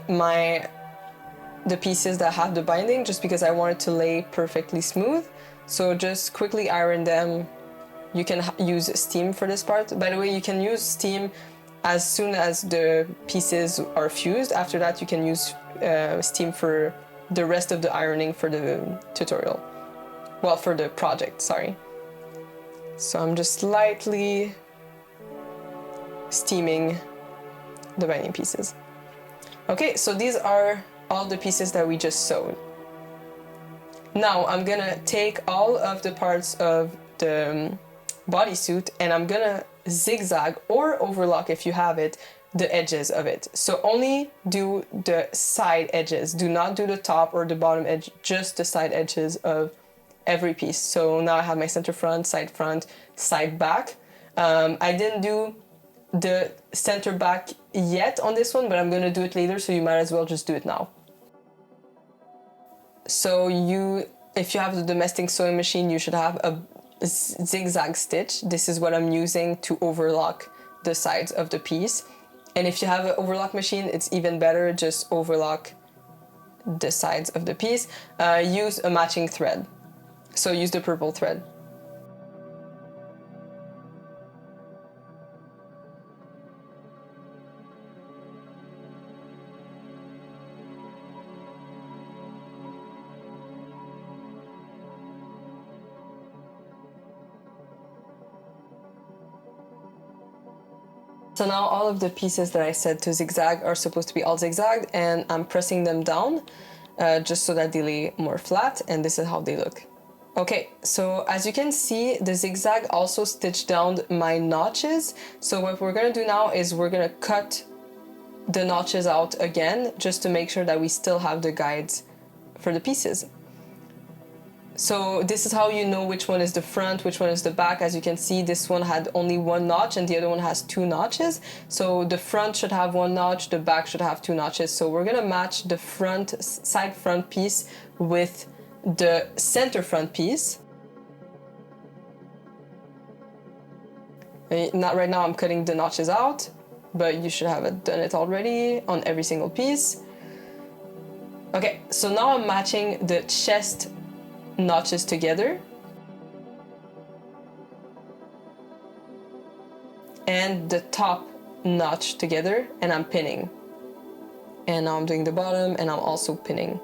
the pieces that have the binding, just because I want it to lay perfectly smooth. So just quickly iron them. You can use steam for this part. By the way, you can use steam as soon as the pieces are fused. After that, you can use steam for the rest of the ironing for the tutorial. Well, for the project, sorry. So I'm just lightly steaming the binding pieces. Okay, so these are all the pieces that we just sewed. Now I'm gonna take all of the parts of the bodysuit and I'm gonna zigzag or overlock, if you have it, the edges of it. So only do the side edges, do not do the top or the bottom edge, just the side edges of every piece. So now I have my center front, side back. I didn't do the center back yet on this one, but I'm gonna do it later, so you might as well just do it now. So if you have the domestic sewing machine, you should have a zigzag stitch. This is what I'm using to overlock the sides of the piece. And if you have an overlock machine, it's even better, just overlock the sides of the piece. Use a matching thread. So use the purple thread. So now all of the pieces that I said to zigzag are supposed to be all zigzagged, and I'm pressing them down just so that they lay more flat, and this is how they look. Okay, so as you can see, the zigzag also stitched down my notches. So what we're gonna do now is we're gonna cut the notches out again, just to make sure that we still have the guides for the pieces. So this is how you know which one is the front, which one is the back. As you can see, this one had only one notch and the other one has 2 notches. So the front should have 1 notch, the back should have 2 notches. So we're gonna match the side front piece with the center front piece. Not right now, I'm cutting the notches out, but you should have done it already on every single piece. Okay, so now I'm matching the chest notches together and the top notch together, and I'm pinning. And now I'm doing the bottom and I'm also pinning.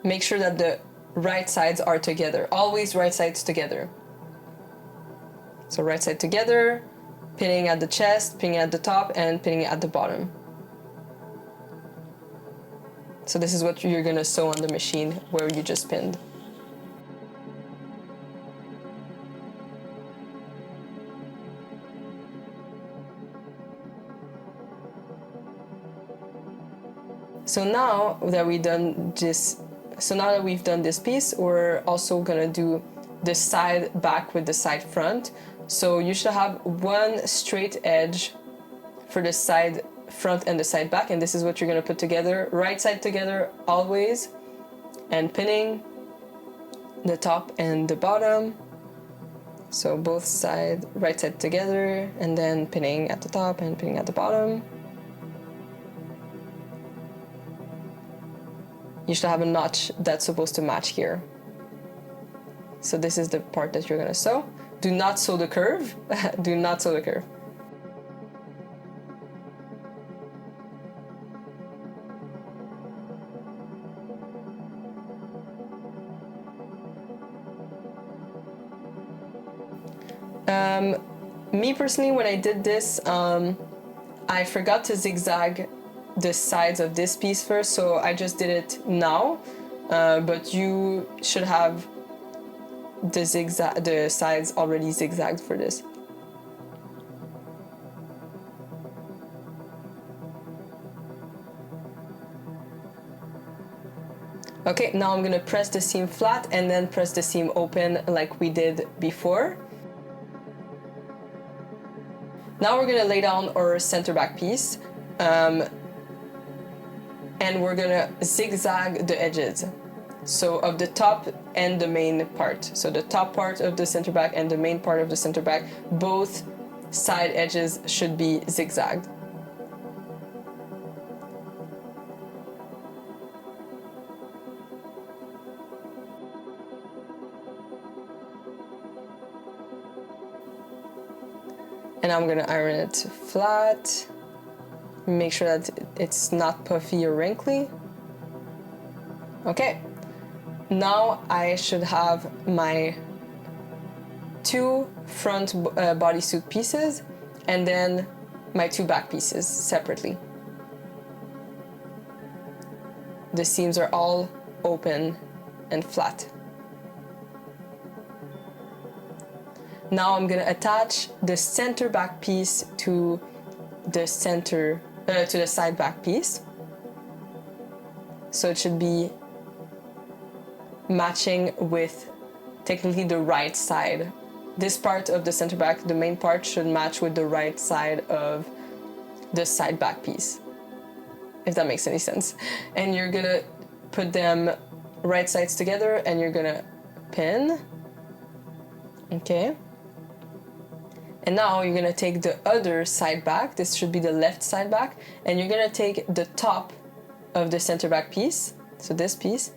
Make sure that the right sides are together. Always right sides together. So right side together, pinning at the chest, pinning at the top, and pinning at the bottom. So this is what you're gonna sew on the machine where you just pinned. So now that we've done this piece, we're also gonna do the side back with the side front. So you should have one straight edge for the side front and the side back, and this is what you're gonna put together. Right side together always, and pinning the top and the bottom. So both sides, right side together, and then pinning at the top and pinning at the bottom. You should have a notch that's supposed to match here. So this is the part that you're gonna sew. Do not sew the curve. Do not sew the curve. Me personally, when I did this, I forgot to zigzag the sides of this piece first, so I just did it now, but you should have the sides already zigzagged for this. Okay, now I'm gonna press the seam flat and then press the seam open like we did before. Now we're gonna lay down our center back piece, and we're gonna zigzag the edges. So of the top and the main part. So the top part of the center back and the main part of the center back, both side edges should be zigzagged. And I'm gonna iron it flat. Make sure that it's not puffy or wrinkly. Okay, now I should have my 2 front bodysuit pieces and then my 2 back pieces separately. The seams are all open and flat. Now I'm gonna attach the center back piece to the side back piece. So it should be matching with technically the right side. This part of the center back, the main part, should match with the right side of the side back piece, if that makes any sense. And you're gonna put them right sides together and you're gonna pin. Okay. And now you're gonna take the other side back, this should be the left side back, and you're gonna take the top of the center back piece, so this piece,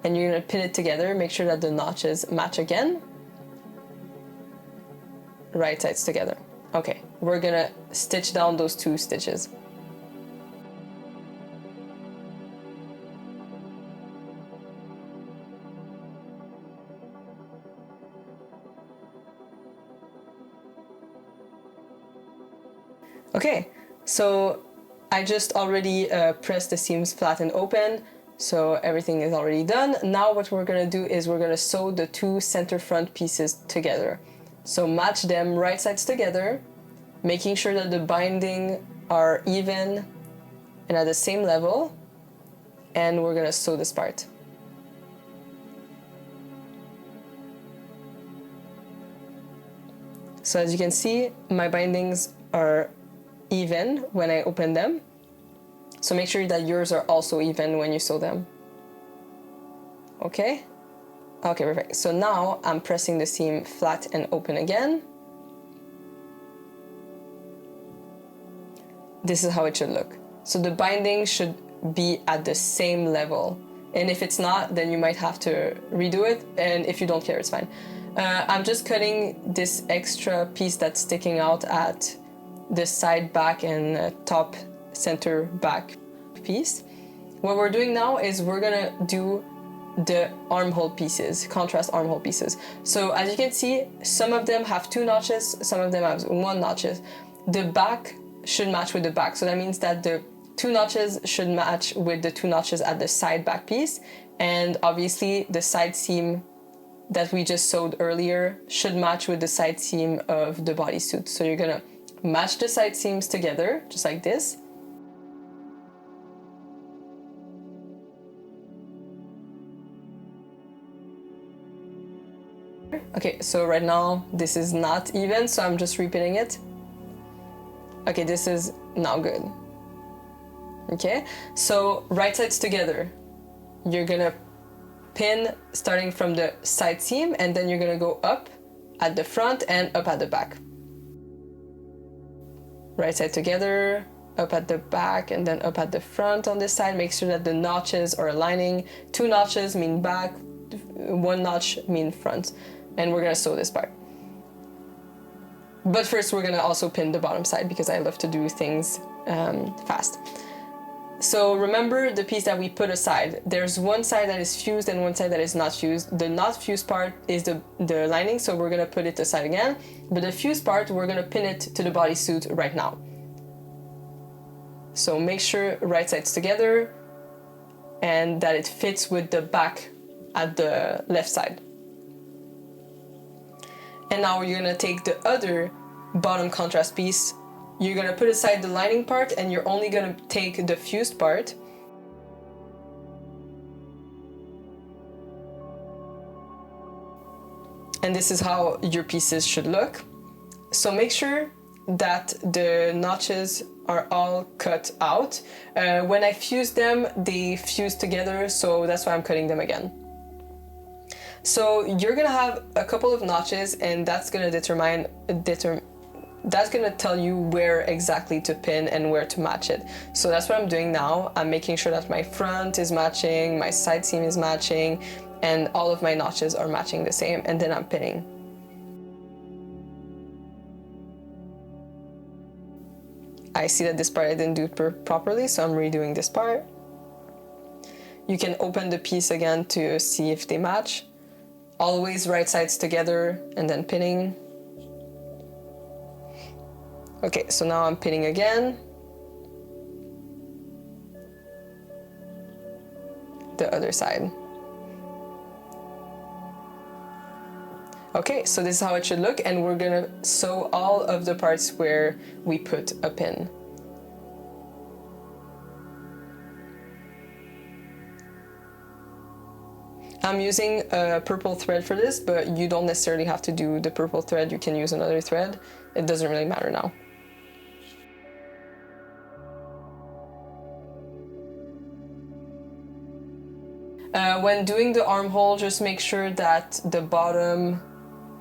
and you're gonna pin it together, make sure that the notches match again. Right sides together. Okay, we're gonna stitch down those 2 stitches. Okay, so I just already pressed the seams flat and open, so everything is already done. Now what we're gonna do is we're gonna sew the 2 center front pieces together. So match them right sides together, making sure that the binding are even and at the same level, and we're gonna sew this part. So as you can see, my bindings are even when I open them. So make sure that yours are also even when you sew them. Okay? Okay, perfect. So now I'm pressing the seam flat and open again. This is how it should look. So the binding should be at the same level. And if it's not, then you might have to redo it. And if you don't care, it's fine. I'm just cutting this extra piece that's sticking out at the side back and top center back piece. What we're doing now is we're gonna do the armhole pieces, contrast armhole pieces. So as you can see, some of them have 2 notches, some of them have 1 notches. The back should match with the back. So that means that the 2 notches should match with the 2 notches at the side back piece. And obviously the side seam that we just sewed earlier should match with the side seam of the bodysuit. So you're gonna match the side seams together, just like this. Okay, so right now this is not even, so I'm just repinning it. Okay, this is now good. Okay, so right sides together. You're gonna pin starting from the side seam, and then you're gonna go up at the front and up at the back. Right side together, up at the back, and then up at the front on this side. Make sure that the notches are aligning. 2 notches mean back, 1 notch mean front. And we're gonna sew this part. But first we're gonna also pin the bottom side because I love to do things fast. So remember the piece that we put aside. There's one side that is fused and one side that is not fused. The not fused part is the lining, so we're gonna put it aside again. But the fused part, we're gonna pin it to the bodysuit right now. So make sure right sides together and that it fits with the back at the left side. And now you're gonna take the other bottom contrast piece. You're gonna put aside the lining part and you're only gonna take the fused part. And this is how your pieces should look. So make sure that the notches are all cut out. When I fuse them, they fuse together, so that's why I'm cutting them again. So you're gonna have a couple of notches, and that's gonna that's gonna tell you where exactly to pin and where to match it. So that's what I'm doing now. I'm making sure that my front is matching, my side seam is matching, and all of my notches are matching the same, and then I'm pinning. I see that this part I didn't do properly, so I'm redoing this part. You can open the piece again to see if they match. Always right sides together and then pinning. Okay, so now I'm pinning again. The other side. Okay, so this is how it should look, and we're gonna sew all of the parts where we put a pin. I'm using a purple thread for this, but you don't necessarily have to do the purple thread. You can use another thread. It doesn't really matter now. When doing the armhole, just make sure that the bottom,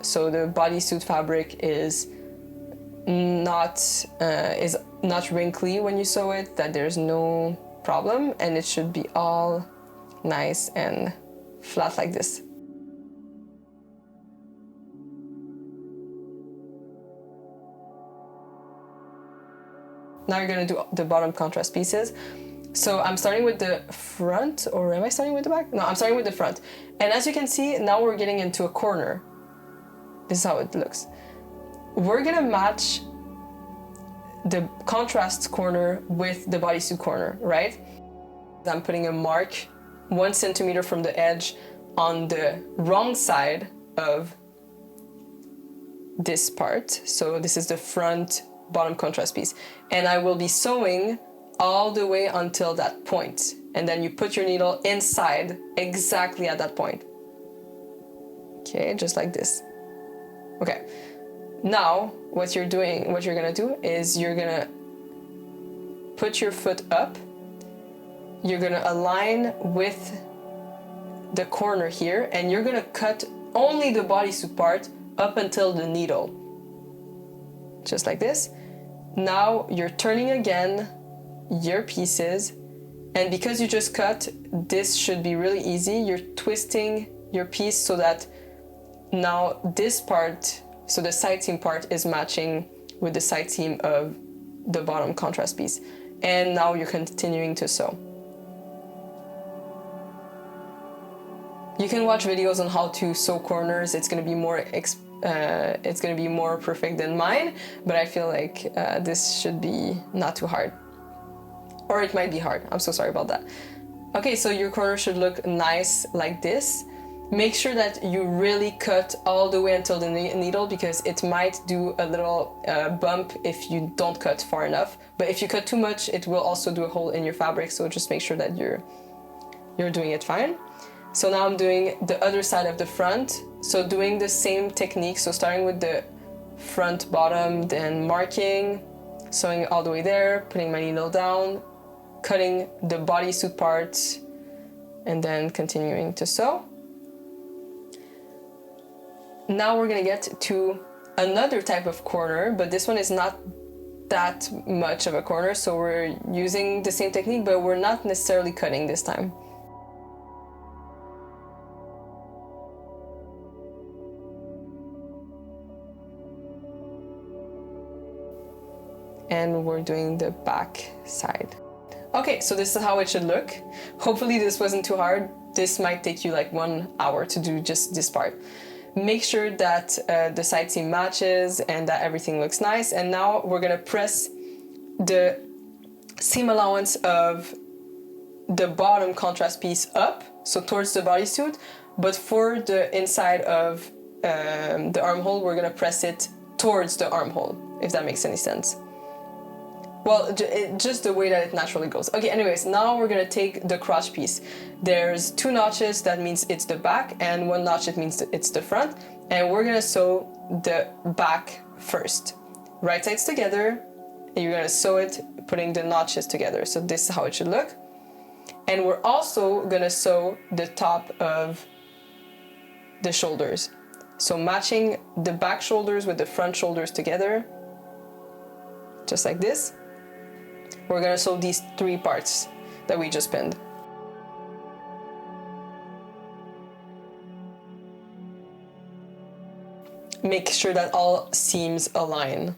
so the bodysuit fabric is not wrinkly when you sew it, that there's no problem, and it should be all nice and flat like this. Now you're gonna do the bottom contrast pieces. So I'm starting with the front, or am I starting with the back? No, I'm starting with the front. And as you can see, now we're getting into a corner. This is how it looks. We're gonna match the contrast corner with the bodysuit corner, right? I'm putting a mark 1 centimeter from the edge on the wrong side of this part. So this is the front bottom contrast piece. And I will be sewing all the way until that point. And then you put your needle inside exactly at that point. Okay, just like this. Okay. Now, what you're gonna do is you're gonna put your foot up. You're gonna align with the corner here, and you're gonna cut only the bodysuit part up until the needle. Just like this. Now you're turning again your pieces, and because you just cut, this should be really easy. You're twisting your piece so that now this part, so the side seam part, is matching with the side seam of the bottom contrast piece. And now you're continuing to sew. You can watch videos on how to sew corners. It's gonna be more perfect than mine, but I feel like this should be not too hard. Or it might be hard. I'm so sorry about that. Okay, so your corner should look nice like this. Make sure that you really cut all the way until the needle, because it might do a little bump if you don't cut far enough. But if you cut too much, it will also do a hole in your fabric, so just make sure that you're doing it fine. So now I'm doing the other side of the front. So doing the same technique, so starting with the front bottom, then marking, sewing all the way there, putting my needle down, cutting the bodysuit part, and then continuing to sew. Now we're gonna get to another type of corner, but this one is not that much of a corner, so we're using the same technique, but we're not necessarily cutting this time. And we're doing the back side. Okay, so this is how it should look. Hopefully this wasn't too hard. This might take you like 1 hour to do just this part. Make sure that the side seam matches and that everything looks nice. And now we're gonna press the seam allowance of the bottom contrast piece up, so towards the bodysuit, but for the inside of the armhole, we're gonna press it towards the armhole, if that makes any sense. Well, just the way that it naturally goes. Okay, anyways, now we're gonna take the crotch piece. There's 2 notches, that means it's the back, and 1 notch, it means it's the front. And we're gonna sew the back first. Right sides together, and you're gonna sew it, putting the notches together. So this is how it should look. And we're also gonna sew the top of the shoulders. So matching the back shoulders with the front shoulders together, just like this. We're gonna sew these 3 parts that we just pinned. Make sure that all seams align.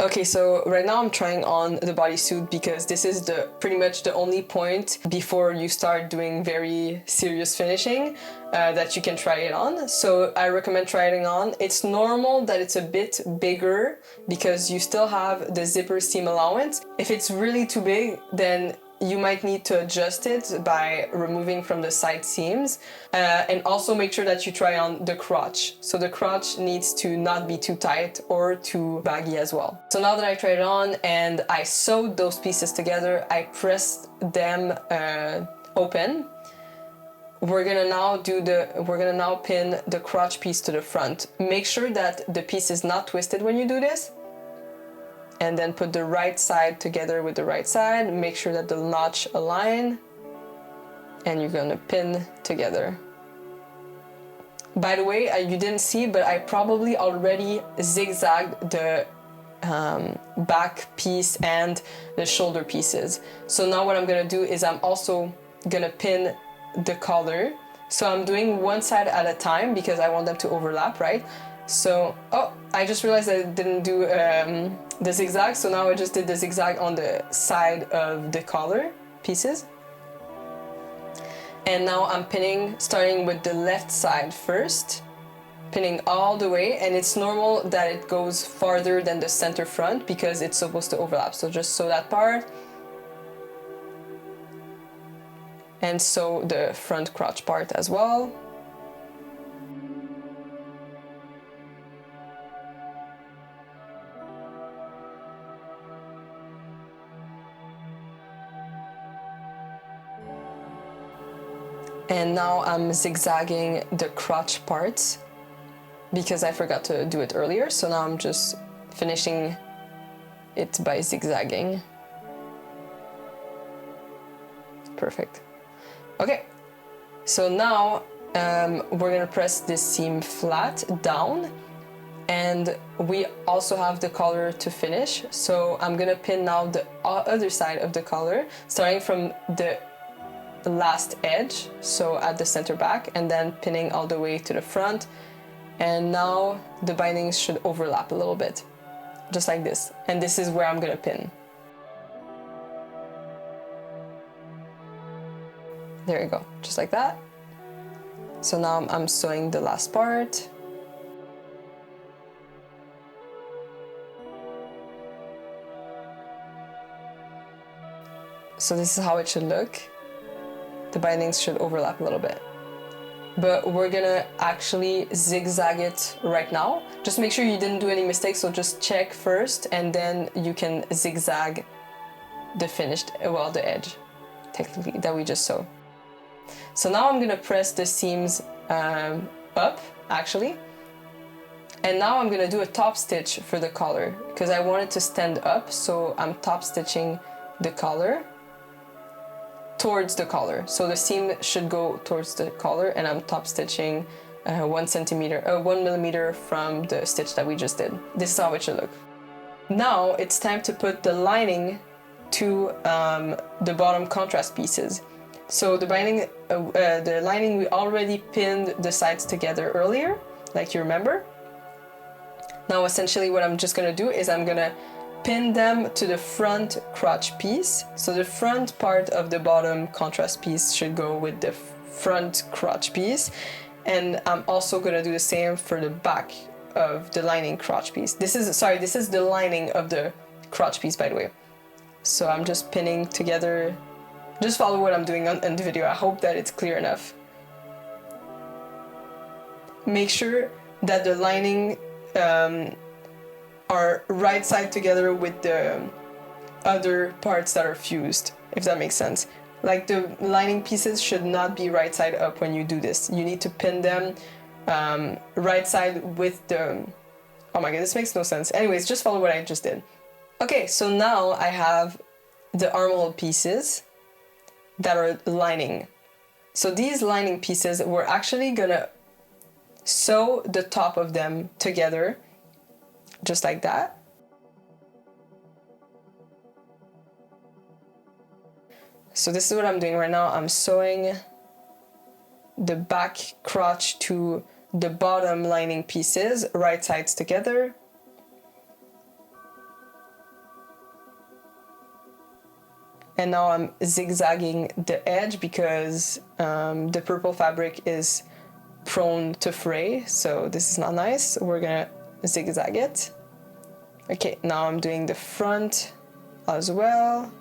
Okay, so right now I'm trying on the bodysuit because this is pretty much the only point before you start doing very serious finishing that you can try it on. So I recommend trying it on. It's normal that it's a bit bigger because you still have the zipper seam allowance. If it's really too big, then you might need to adjust it by removing from the side seams, and also make sure that you try on the crotch. So the crotch needs to not be too tight or too baggy as well. So now that I tried it on and I sewed those pieces together, I pressed them open. We're gonna now pin the crotch piece to the front. Make sure that the piece is not twisted when you do this. And then put the right side together with the right side. Make sure that the notch align. And you're gonna pin together. By the way, you didn't see, but I probably already zigzagged the back piece and the shoulder pieces. So now what I'm gonna do is I'm also gonna pin the collar. So I'm doing one side at a time because I want them to overlap, right? So, oh, I just realized I didn't do the zigzag, so now I just did the zigzag on the side of the collar pieces. And now I'm pinning, starting with the left side first, pinning all the way, and it's normal that it goes farther than the center front because it's supposed to overlap. So just sew that part. And sew the front crotch part as well. And now I'm zigzagging the crotch parts because I forgot to do it earlier. So now I'm just finishing it by zigzagging. Perfect. Okay, so now we're gonna press this seam flat down, and we also have the collar to finish. So I'm gonna pin now the other side of the collar, starting from the last edge, so at the center back, and then pinning all the way to the front. And now the bindings should overlap a little bit, just like this. And this is where I'm gonna pin. There you go, just like that. So now I'm sewing the last part. So this is how it should look. The bindings should overlap a little bit. But we're gonna actually zigzag it right now. Just make sure you didn't do any mistakes, so just check first and then you can zigzag the finished, well, the edge, technically, that we just sewed. So now I'm gonna press the seams up, actually. And now I'm gonna do a top stitch for the collar because I want it to stand up, so I'm top stitching the collar towards the collar. So the seam should go towards the collar, and I'm top stitching 1 millimeter from the stitch that we just did. This is how it should look. Now it's time to put the lining to the bottom contrast pieces. So the lining, we already pinned the sides together earlier, like you remember. Now essentially what I'm just gonna do is I'm gonna pin them to the front crotch piece. So the front part of the bottom contrast piece should go with the front crotch piece. And I'm also gonna do the same for the back of the lining crotch piece. This is the lining of the crotch piece, by the way. So I'm just pinning together. Just follow what I'm doing in the video. I hope that it's clear enough. Make sure that the lining are right side together with the other parts that are fused, if that makes sense. Like the lining pieces should not be right side up when you do this. You need to pin them right side with the... Oh my god, this makes no sense. Anyways, just follow what I just did. Okay, so now I have the armhole pieces that are lining. So these lining pieces, we're actually gonna sew the top of them together, just like that. So this is what I'm doing right now. I'm sewing the back crotch to the bottom lining pieces, right sides together. And now I'm zigzagging the edge because the purple fabric is prone to fray, so this is not nice. We're gonna zigzag it. Okay, now I'm doing the front as well,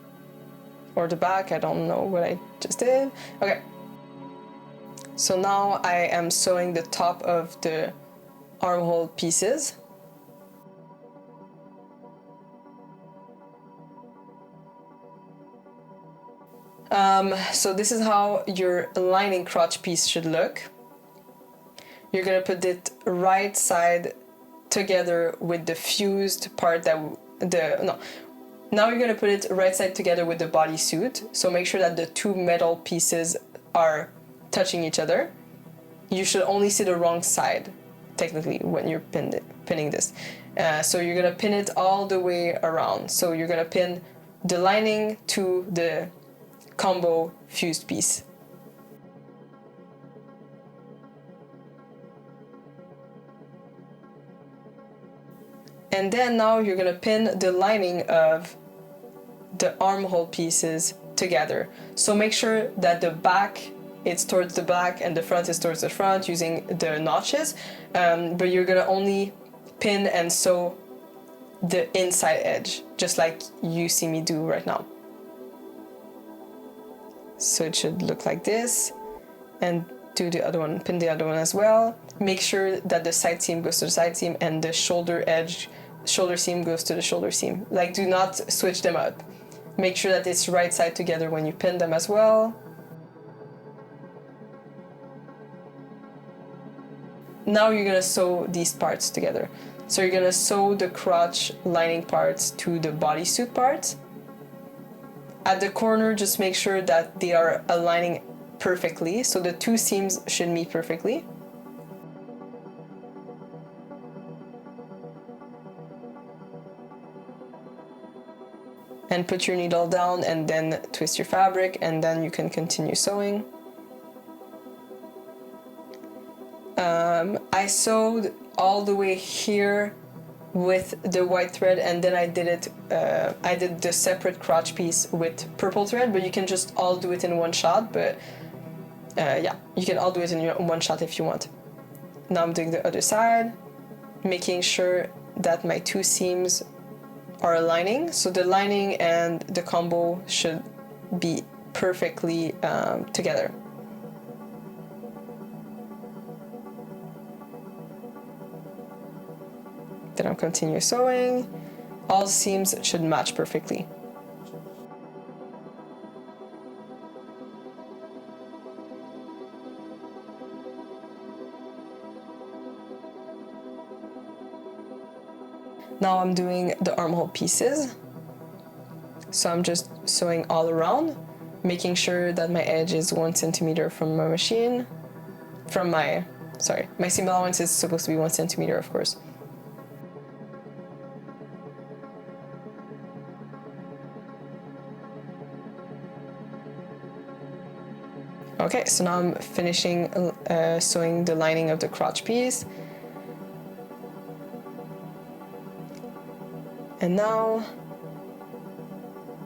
or the back, I don't know what I just did. Okay, so now I am sewing the top of the armhole pieces. So this is how your lining crotch piece should look. You're gonna put it right side together with the fused part now you're gonna put it right side together with the bodysuit. So make sure that the two metal pieces are touching each other. You should only see the wrong side, technically, when you're pinning this. So you're gonna pin it all the way around. So you're gonna pin the lining to the combo fused piece. And then now you're gonna pin the lining of the armhole pieces together. So make sure that the back is towards the back and the front is towards the front using the notches, but you're gonna only pin and sew the inside edge, just like you see me do right now. So it should look like this, and do the other one, pin the other one as well. Make sure that the side seam goes to the side seam and the shoulder seam goes to the shoulder seam. Like, do not switch them up. Make sure that it's right side together when you pin them as well. Now you're gonna sew these parts together. So you're gonna sew the crotch lining parts to the bodysuit parts. At the corner, just make sure that they are aligning perfectly, so the two seams should meet perfectly. And put your needle down and then twist your fabric, and then you can continue sewing. I sewed all the way here with the white thread, and then I did the separate crotch piece with purple thread, but you can just all do it in one shot. But yeah, you can all do it in one shot if you want. Now I'm doing the other side, making sure that my two seams are aligning. So the lining and the combo should be perfectly together. Then I'll continue sewing. All seams should match perfectly. Now I'm doing the armhole pieces. So I'm just sewing all around, making sure that my edge is 1 centimeter from my machine. My seam allowance is supposed to be 1 centimeter, of course. Okay, so now I'm finishing sewing the lining of the crotch piece. And now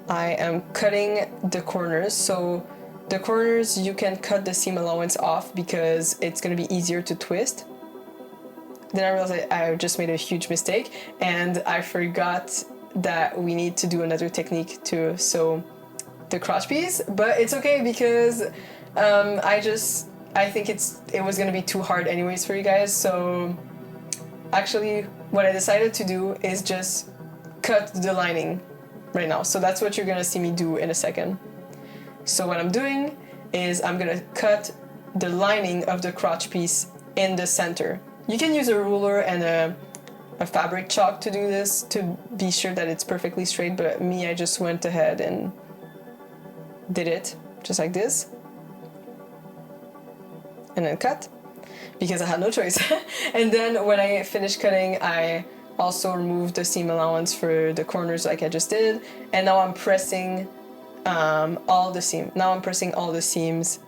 I am cutting the corners. So the corners, you can cut the seam allowance off because it's going to be easier to twist. Then I realized I just made a huge mistake, and I forgot that we need to do another technique to sew the crotch piece, but it's okay because I think it was gonna be too hard anyways for you guys. So actually what I decided to do is just cut the lining right now. So that's what you're gonna see me do in a second. So what I'm doing is I'm gonna cut the lining of the crotch piece in the center. You can use a ruler and a fabric chalk to do this to be sure that it's perfectly straight, but me, I just went ahead and did it just like this. And then cut, because I had no choice. And then when I finished cutting, I also removed the seam allowance for the corners like I just did. And now I'm pressing all the seams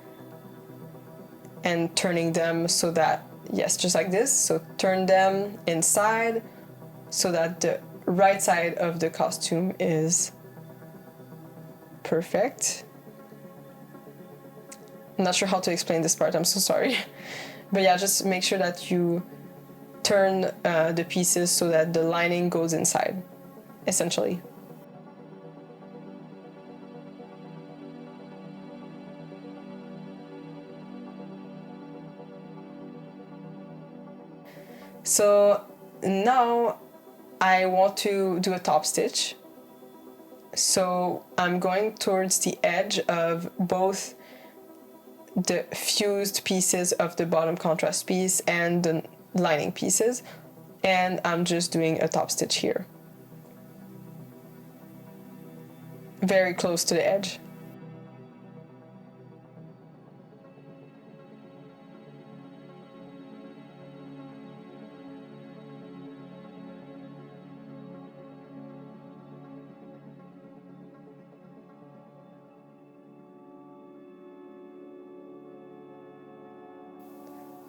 and turning them so that, yes, just like this. So turn them inside so that the right side of the costume is Perfect. I'm not sure how to explain this part, I'm so sorry. But yeah, just make sure that you turn the pieces so that the lining goes inside, essentially. So now I want to do a top stitch. So I'm going towards the edge of both the fused pieces of the bottom contrast piece and the lining pieces, and I'm just doing a top stitch here. Very close to the edge.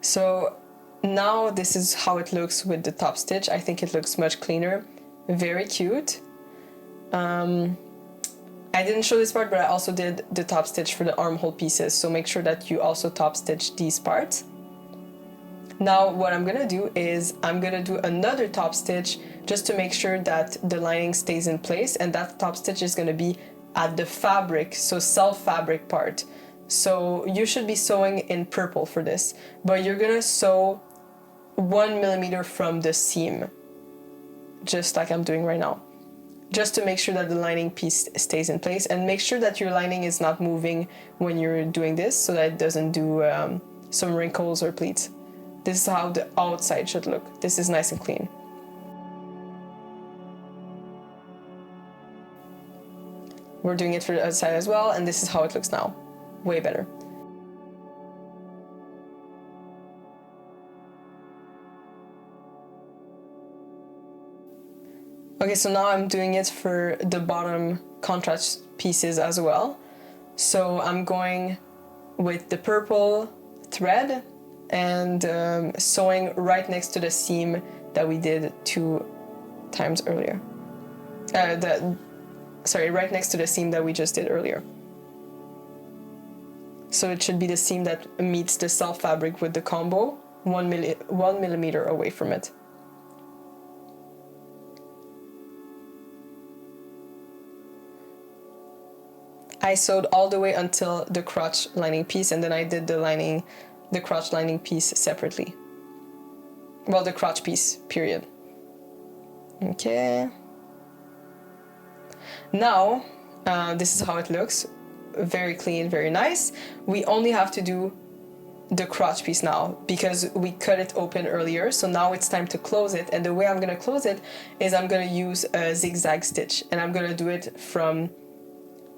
So now this is how it looks with the top stitch. I think it looks much cleaner. Very cute. I didn't show this part, but I also did the top stitch for the armhole pieces, so make sure that you also top stitch these parts. Now what I'm gonna do is I'm gonna do another top stitch just to make sure that the lining stays in place, and that top stitch is gonna be at the fabric, so self fabric part. So you should be sewing in purple for this, but you're gonna sew 1 millimeter from the seam, just like I'm doing right now, just to make sure that the lining piece stays in place, and make sure that your lining is not moving when you're doing this so that it doesn't do some wrinkles or pleats. This is how the outside should look. This is nice and clean. We're doing it for the outside as well, and this is how it looks now. Way better. Okay, so now I'm doing it for the bottom contrast pieces as well. So I'm going with the purple thread and sewing right next to the seam that we did 2 times earlier. Right next to the seam that we just did earlier. So it should be the seam that meets the self fabric with the combo, 1 millimeter away from it. I sewed all the way until the crotch lining piece, and then I did the crotch lining piece separately. Well, the crotch piece, period. Okay. Now, this is how it looks. Very clean, very nice. We only have to do the crotch piece now because we cut it open earlier, so now it's time to close it. And the way I'm gonna close it is I'm gonna use a zigzag stitch, and I'm gonna do it from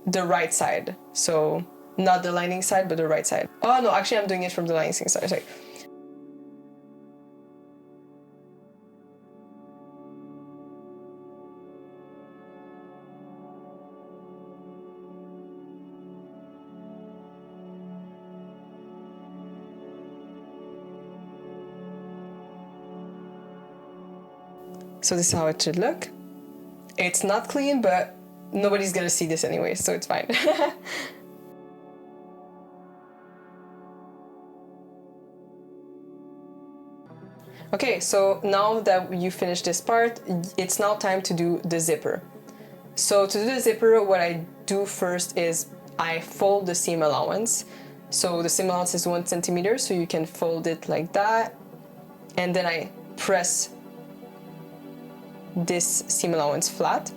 the right side, so not the lining side but the right side. Oh no, actually I'm doing it from the lining side, sorry. So this is how it should look. It's not clean, but nobody's gonna see this anyway, so it's fine. Okay, so now that you finished this part, it's now time to do the zipper. So to do the zipper, what I do first is I fold the seam allowance. So the seam allowance is 1 centimeter, so you can fold it like that. And then I press this seam allowance flat.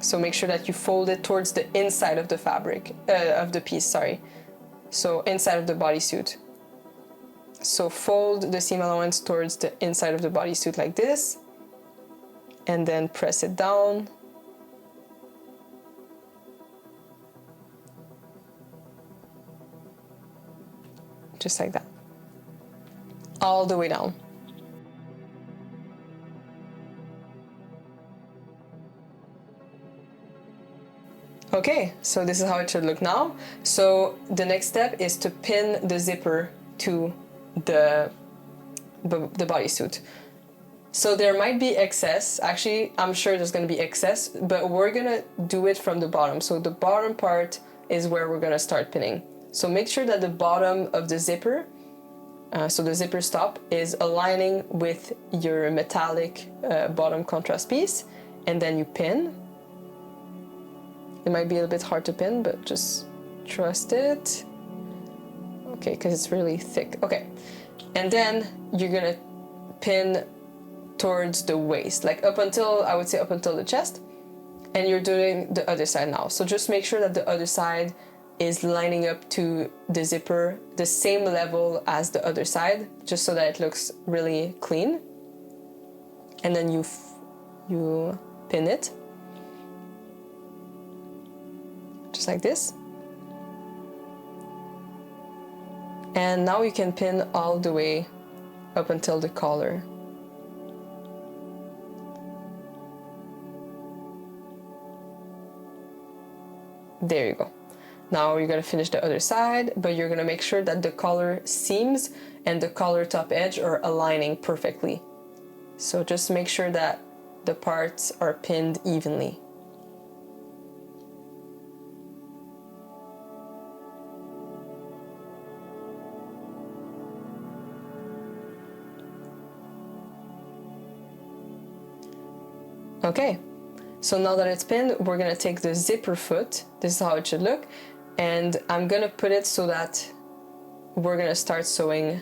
So make sure that you fold it towards the inside of the fabric, of the piece, sorry. So inside of the bodysuit. So fold the seam allowance towards the inside of the bodysuit like this, and then press it down. Just like that. All the way down. Okay, so this is how it should look now. So the next step is to pin the zipper to the bodysuit. So there might be excess. Actually, I'm sure there's going to be excess, but we're going to do it from the bottom. So the bottom part is where we're going to start pinning. So make sure that the bottom of the zipper, so the zipper stop, is aligning with your metallic bottom contrast piece, and then you pin. It might be a little bit hard to pin, but just trust it. Okay, because it's really thick. Okay, and then you're gonna pin towards the waist, like up until, I would say up until the chest, and you're doing the other side now. So just make sure that the other side is lining up to the zipper the same level as the other side, just so that it looks really clean. And then you pin it just like this. And now you can pin all the way up until the collar. There you go. Now you're gonna finish the other side, but you're gonna make sure that the collar seams and the collar top edge are aligning perfectly. So just make sure that the parts are pinned evenly. Okay, so now that it's pinned, we're gonna take the zipper foot. This is how it should look. And I'm gonna put it so that we're gonna start sewing.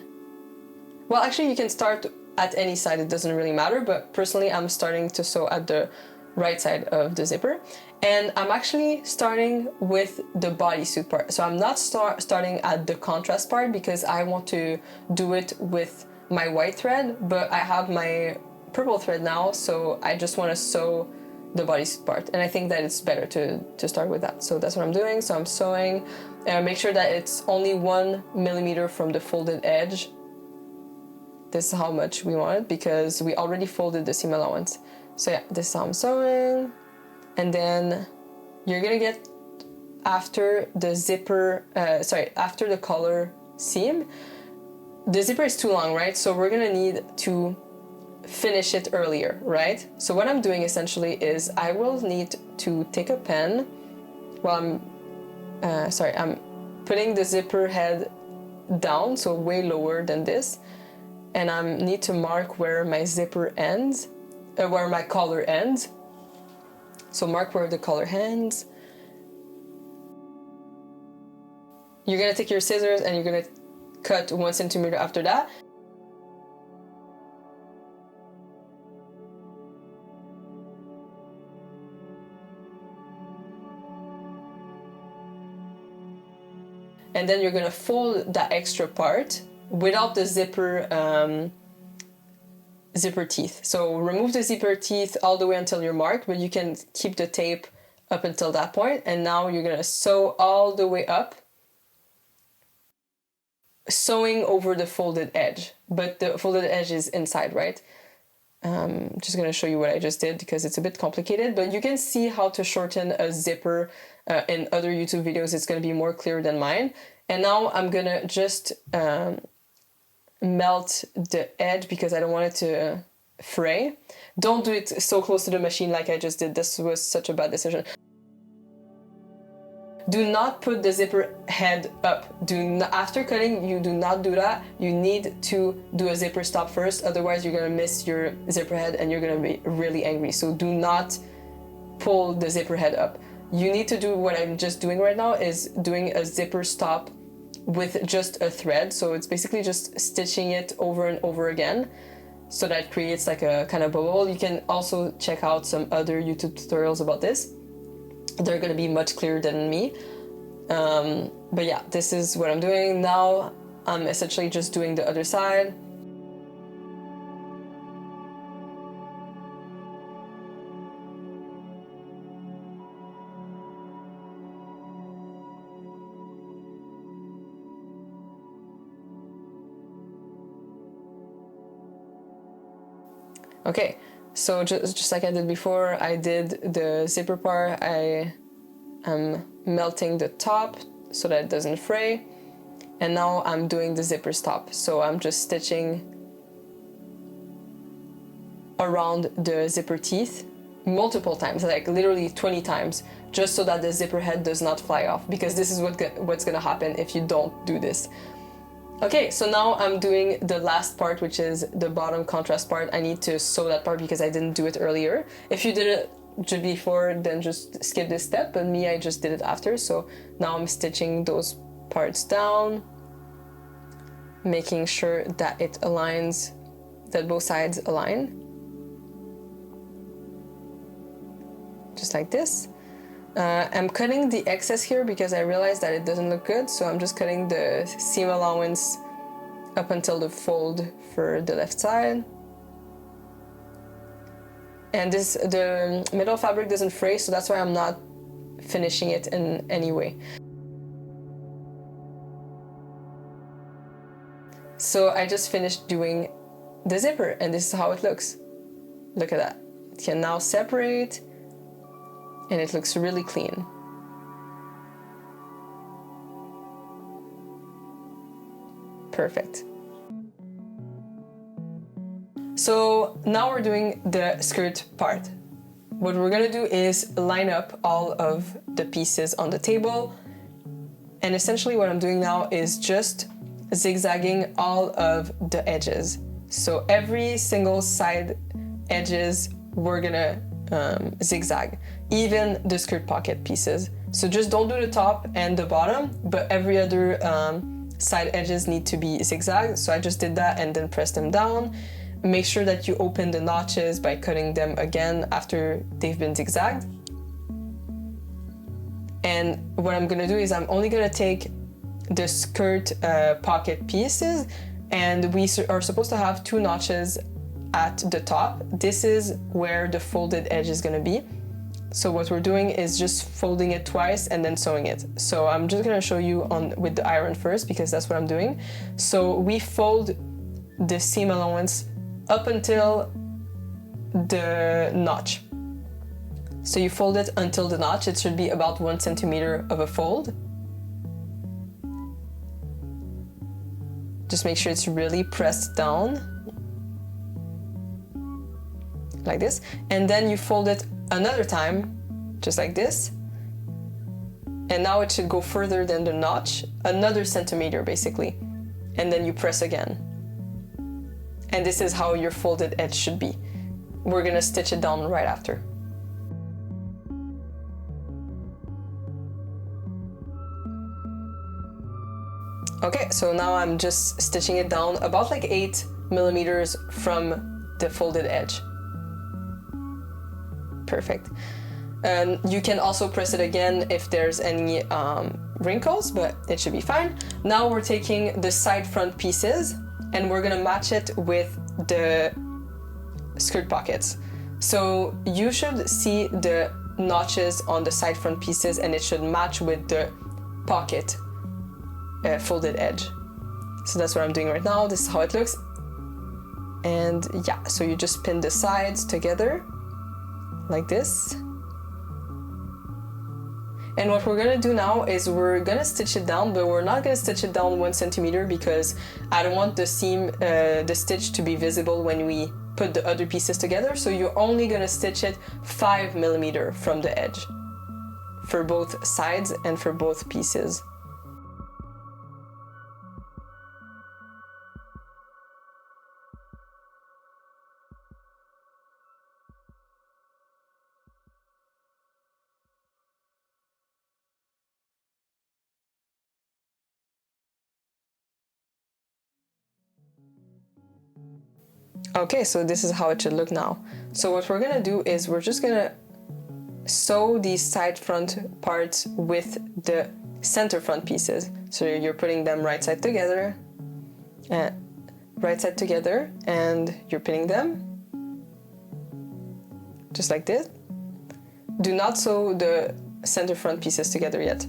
Well, actually you can start at any side, it doesn't really matter, but personally I'm starting to sew at the right side of the zipper. And I'm actually starting with the bodysuit part. So I'm not starting at the contrast part because I want to do it with my white thread, but I have my purple thread now, so I just want to sew the bodysuit part, and I think that it's better to start with that. So that's what I'm doing. So I'm sewing, make sure that it's only 1 millimeter from the folded edge. This is how much we want it because we already folded the seam allowance. So yeah, this is how I'm sewing. And then you're gonna get after the zipper, after the collar seam, the zipper is too long, right? So we're gonna need to finish it earlier, right? So what I'm doing essentially is I will need to take a pen while I'm putting the zipper head down, so way lower than this, and I need to mark where my zipper ends, where my collar ends. So mark where the collar ends. You're gonna take your scissors and you're gonna cut 1 centimeter after that. And then you're gonna fold that extra part without the zipper teeth. So remove the zipper teeth all the way until your mark, but you can keep the tape up until that point. And now you're gonna sew all the way up, sewing over the folded edge, but the folded edge is inside, right? Just gonna show you what I just did because it's a bit complicated, but you can see how to shorten a zipper in other YouTube videos. It's gonna be more clear than mine. And now I'm gonna just melt the edge because I don't want it to fray. Don't do it so close to the machine like I just did. This was such a bad decision. Do not put the zipper head up. After cutting, you do not do that. You need to do a zipper stop first, otherwise you're gonna miss your zipper head and you're gonna be really angry. So do not pull the zipper head up. You need to do what I'm just doing right now, is doing a zipper stop with just a thread. So it's basically just stitching it over and over again so that creates like a kind of bubble. You can also check out some other YouTube tutorials about this. They're gonna be much clearer than me. But yeah, this is what I'm doing. Now I'm essentially just doing the other side. Okay, so just like I did before, I did the zipper part. I am melting the top so that it doesn't fray. And now I'm doing the zipper stop. So I'm just stitching around the zipper teeth multiple times, like literally 20 times, just so that the zipper head does not fly off, because this is what's gonna happen if you don't do this. Okay, so now I'm doing the last part, which is the bottom contrast part. I need to sew that part because I didn't do it earlier. If you did it just before, then just skip this step, but me, I just did it after. So now I'm stitching those parts down, making sure that it aligns, that both sides align. Just like this. I'm cutting the excess here because I realized that it doesn't look good, so I'm just cutting the seam allowance up until the fold for the left side. And the middle fabric doesn't fray, so that's why I'm not finishing it in any way. So I just finished doing the zipper, and this is how it looks. Look at that. It can now separate, and it looks really clean. Perfect. So now we're doing the skirt part. What we're gonna do is line up all of the pieces on the table. And essentially what I'm doing now is just zigzagging all of the edges. So every single side edges we're gonna zigzag, even the skirt pocket pieces. So just don't do the top and the bottom, but every other side edges need to be zigzag. So I just did that and then press them down. Make sure that you open the notches by cutting them again after they've been zigzagged. And what I'm gonna do is I'm only gonna take the skirt pocket pieces, and we are supposed to have 2 notches at the top. This is where the folded edge is gonna be. So what we're doing is just folding it twice and then sewing it. So I'm just gonna show you with the iron first, because that's what I'm doing. So we fold the seam allowance up until the notch. So you fold it until the notch. It should be about 1 centimeter of a fold. Just make sure it's really pressed down, like this. And then you fold it another time, just like this. And now it should go further than the notch, another centimeter basically. And then you press again. And this is how your folded edge should be. We're gonna stitch it down right after. Okay, so now I'm just stitching it down about like 8 millimeters from the folded edge. Perfect. And you can also press it again if there's any wrinkles, but it should be fine. Now we're taking the side front pieces and we're gonna match it with the skirt pockets. So you should see the notches on the side front pieces and it should match with the pocket folded edge. So that's what I'm doing right now. This is how it looks. And yeah, so you just pin the sides together like this. And what we're gonna do now is we're gonna stitch it down, but we're not gonna stitch it down 1 centimeter because I don't want the seam, the stitch to be visible when we put the other pieces together. So you're only gonna stitch it 5 millimeter from the edge for both sides and for both pieces. Okay, so this is how it should look now. So what we're gonna do is we're just gonna sew these side front parts with the center front pieces. So you're putting them right side together, and you're pinning them just like this. Do not sew the center front pieces together yet.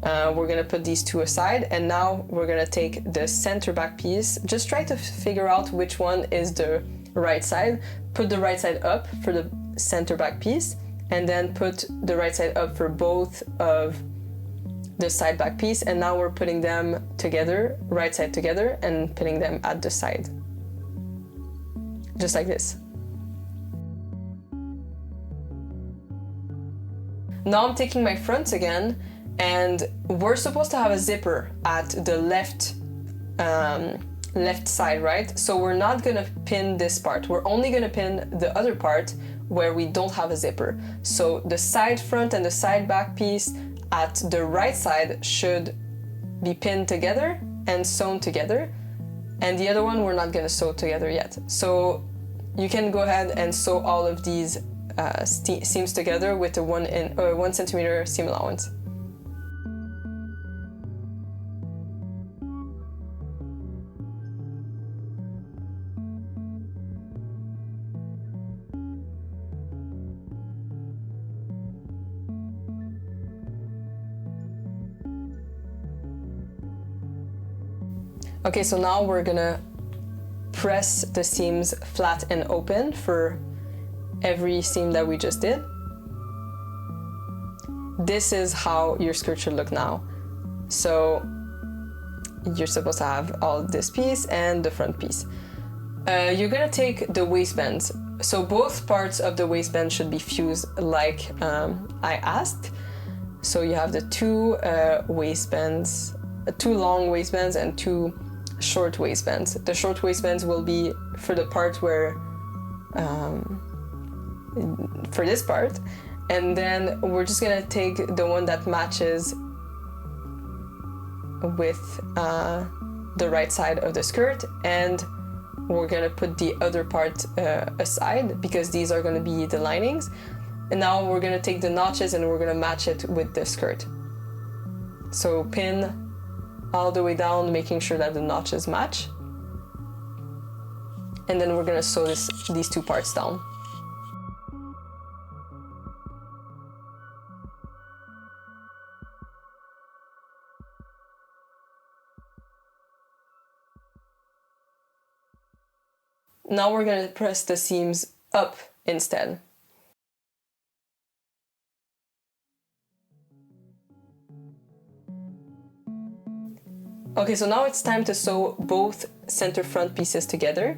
We're gonna put these two aside, and now we're gonna take the center back piece. Just try to figure out which one is the right side. Put the right side up for the center back piece, and then put the right side up for both of the side back piece. And now we're putting them together, right side together, and pinning them at the side. Just like this. Now I'm taking my front again, and we're supposed to have a zipper at the left side, right? So we're not gonna pin this part. We're only gonna pin the other part where we don't have a zipper. So the side front and the side back piece at the right side should be pinned together and sewn together. And the other one we're not gonna sew together yet. So you can go ahead and sew all of these seams together with a 1 centimeter seam allowance. Okay, so now we're gonna press the seams flat and open for every seam that we just did. This is how your skirt should look now. So you're supposed to have all this piece and the front piece. You're gonna take the waistbands. So both parts of the waistband should be fused like I asked. So you have the two waistbands, two long waistbands and two short waistbands. The short waistbands will be for the part where, for this part, and then we're just gonna take the one that matches with the right side of the skirt, and we're gonna put the other part aside because these are gonna be the linings. And now we're gonna take the notches and we're gonna match it with the skirt. So pin all the way down, making sure that the notches match. And then we're gonna sew these two parts down. Now we're gonna press the seams up instead. Okay, so now it's time to sew both center front pieces together.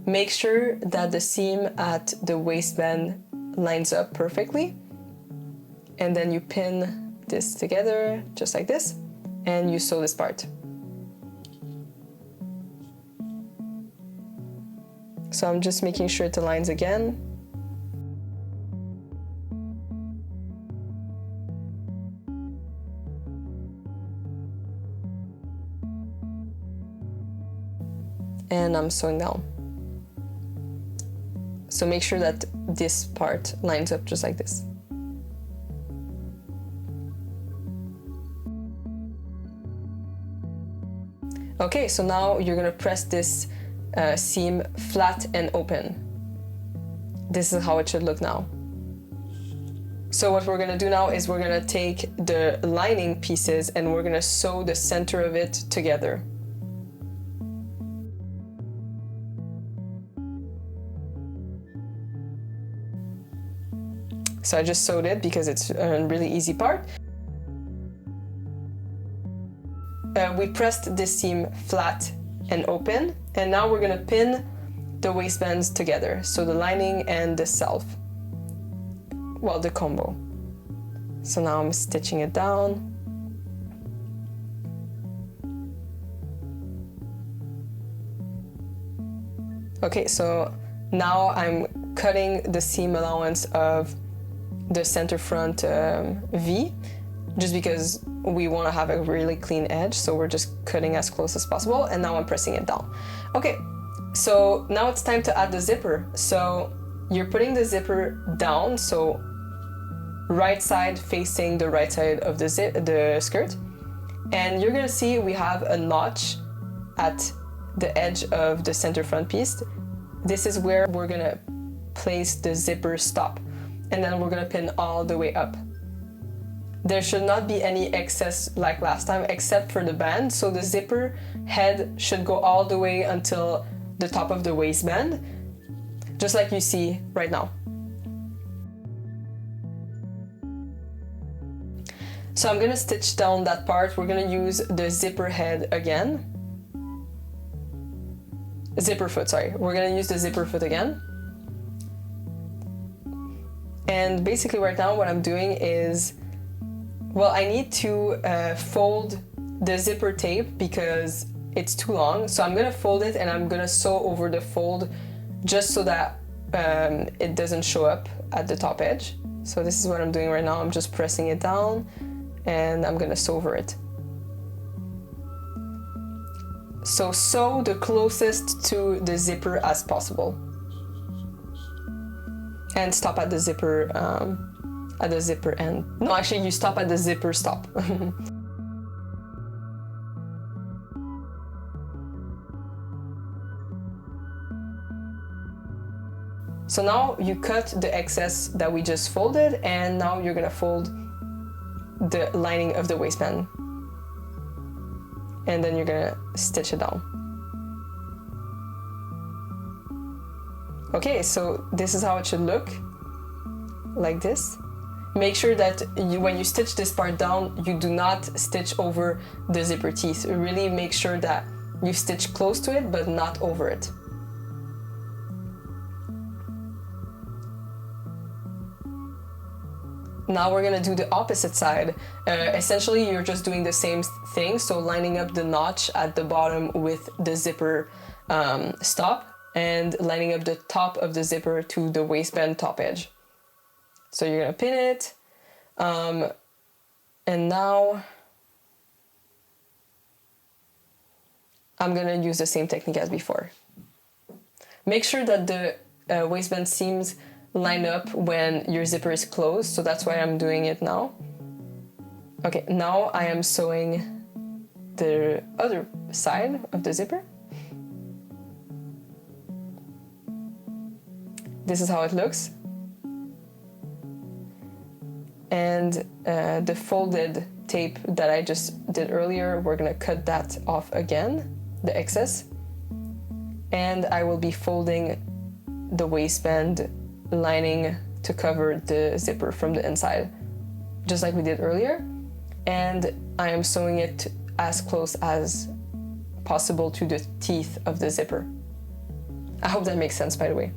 Make sure that the seam at the waistband lines up perfectly. And then you pin this together, just like this, and you sew this part. So I'm just making sure it aligns again. And I'm sewing down. So make sure that this part lines up just like this. Okay, so now you're gonna press this seam flat and open. This is how it should look now. So what we're gonna do now is we're gonna take the lining pieces and we're gonna sew the center of it together. So I just sewed it because it's a really easy part. We pressed this seam flat and open, and now we're gonna pin the waistbands together. So the lining and the self, well, the combo. So now I'm stitching it down. Okay, so now I'm cutting the seam allowance of the center front V, just because we want to have a really clean edge, so we're just cutting as close as possible, and now I'm pressing it down. Okay, so now it's time to add the zipper. So you're putting the zipper down, so right side facing the right side of the skirt, and you're gonna see we have a notch at the edge of the center front piece. This is where we're gonna place the zipper stop, and then we're gonna pin all the way up. There should not be any excess like last time except for the band, so the zipper head should go all the way until the top of the waistband, just like you see right now. So I'm gonna stitch down that part. We're gonna use the zipper head again. Zipper foot, sorry. We're gonna use the zipper foot again. And basically right now what I'm doing is, well, I need to fold the zipper tape because it's too long. So I'm gonna fold it and I'm gonna sew over the fold just so that it doesn't show up at the top edge. So this is what I'm doing right now. I'm just pressing it down and I'm gonna sew over it. So sew the closest to the zipper as possible. And stop at the zipper end. No, actually you stop at the zipper stop. So now you cut the excess that we just folded, and now you're gonna fold the lining of the waistband. And then you're gonna stitch it down. Okay, so this is how it should look, like this. Make sure that when you stitch this part down, you do not stitch over the zipper teeth. Really make sure that you stitch close to it, but not over it. Now we're gonna do the opposite side. Essentially, you're just doing the same thing, so lining up the notch at the bottom with the zipper stop, and lining up the top of the zipper to the waistband top edge. So you're gonna pin it, and now I'm gonna use the same technique as before. Make sure that the waistband seams line up when your zipper is closed, so that's why I'm doing it now. Okay, now I am sewing the other side of the zipper. This is how it looks. And the folded tape that I just did earlier, we're gonna cut that off again, the excess. And I will be folding the waistband lining to cover the zipper from the inside, just like we did earlier. And I am sewing it as close as possible to the teeth of the zipper. I hope that makes sense, by the way.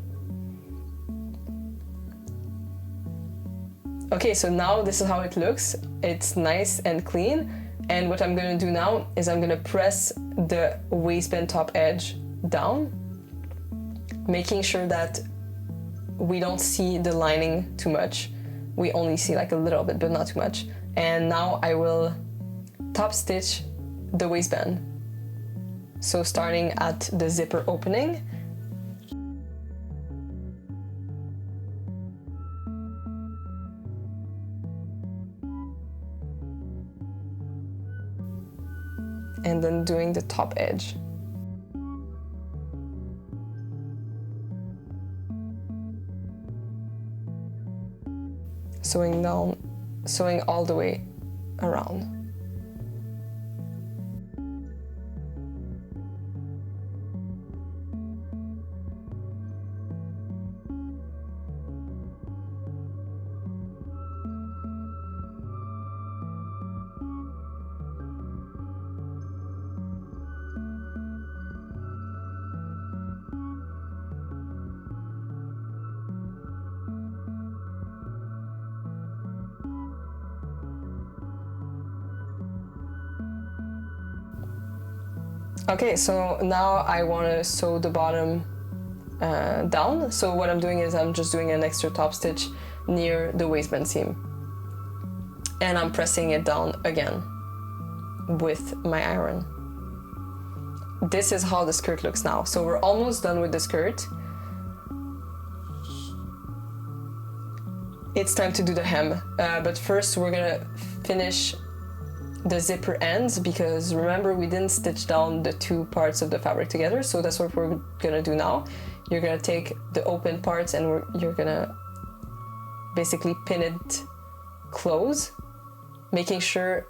Okay, so now this is how it looks. It's nice and clean. And what I'm gonna do now is I'm gonna press the waistband top edge down, making sure that we don't see the lining too much. We only see like a little bit, but not too much. And now I will top stitch the waistband. So starting at the zipper opening. And then doing the top edge. Sewing down, sewing all the way around. Okay, so now I want to sew the bottom down. So what I'm doing is I'm just doing an extra top stitch near the waistband seam. And I'm pressing it down again with my iron. This is how the skirt looks now. So we're almost done with the skirt. It's time to do the hem. But first we're gonna finish the zipper ends, because remember we didn't stitch down the two parts of the fabric together, so that's what we're gonna do now. You're gonna take the open parts and you're gonna basically pin it close, making sure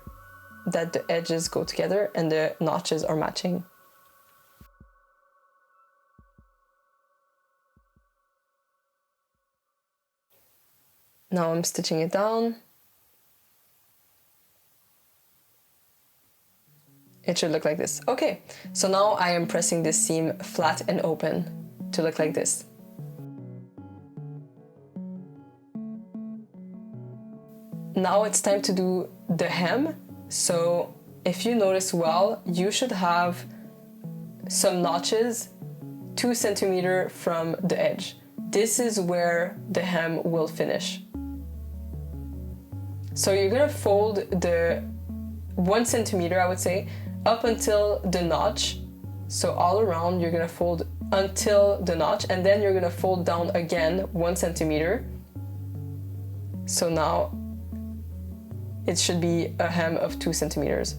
that the edges go together and the notches are matching. Now I'm stitching it down. It should look like this. Okay, so now I am pressing this seam flat and open to look like this. Now it's time to do the hem. So if you notice well, you should have some notches 2 centimeters from the edge. This is where the hem will finish. So you're gonna fold the 1 centimeter, I would say, up until the notch. So all around you're gonna fold until the notch, and then you're gonna fold down again 1 centimeter. So now it should be a hem of 2 centimeters.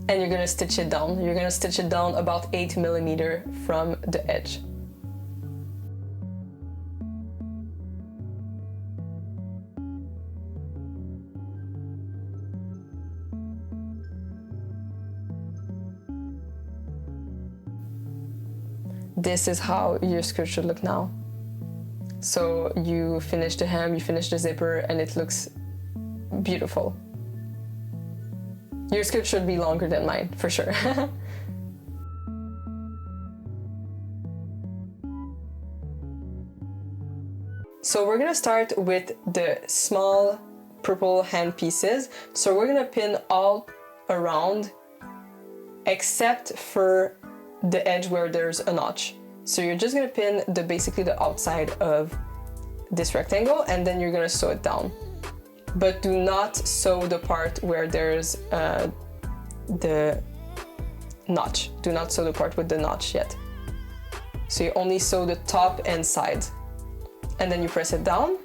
And you're gonna stitch it down. You're gonna stitch it down about 8 millimeters from the edge. This is how your skirt should look now. So you finish the hem, you finish the zipper, and it looks beautiful. Your skirt should be longer than mine, for sure. So we're gonna start with the small purple hand pieces. So we're gonna pin all around except for the edge where there's a notch. So you're just gonna pin basically the outside of this rectangle, and then you're gonna sew it down. But do not sew the part where there's the notch. Do not sew the part with the notch yet. So you only sew the top and side. And then you press it down.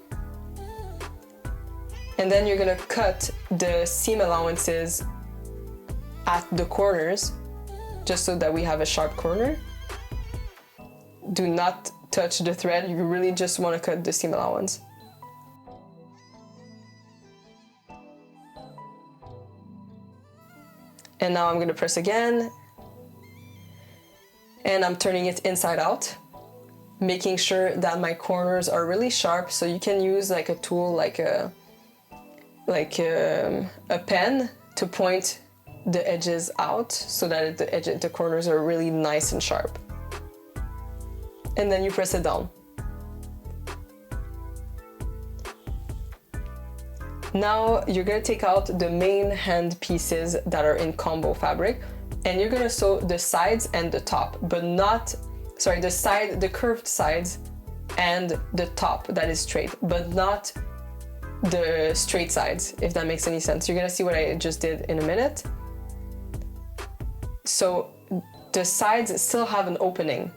And then you're gonna cut the seam allowances at the corners, just so that we have a sharp corner. Do not touch the thread, you really just wanna cut the seam allowance. And now I'm gonna press again, and I'm turning it inside out, making sure that my corners are really sharp. So you can use like a tool, like a pen to point the edges out so that the corners are really nice and sharp. And then you press it down. Now you're gonna take out the main hand pieces that are in combo fabric, and you're gonna sew the sides and the top, but not, sorry, the curved sides and the top that is straight, but not the straight sides, if that makes any sense. You're gonna see what I just did in a minute. So the sides still have an opening,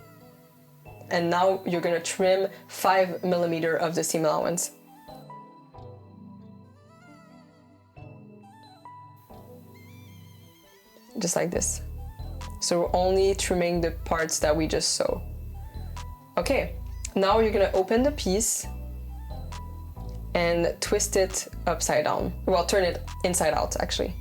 and now you're gonna trim 5 millimeters of the seam allowance. Just like this. So we're only trimming the parts that we just sew. Okay, now you're gonna open the piece and twist it upside down. Well, turn it inside out, actually.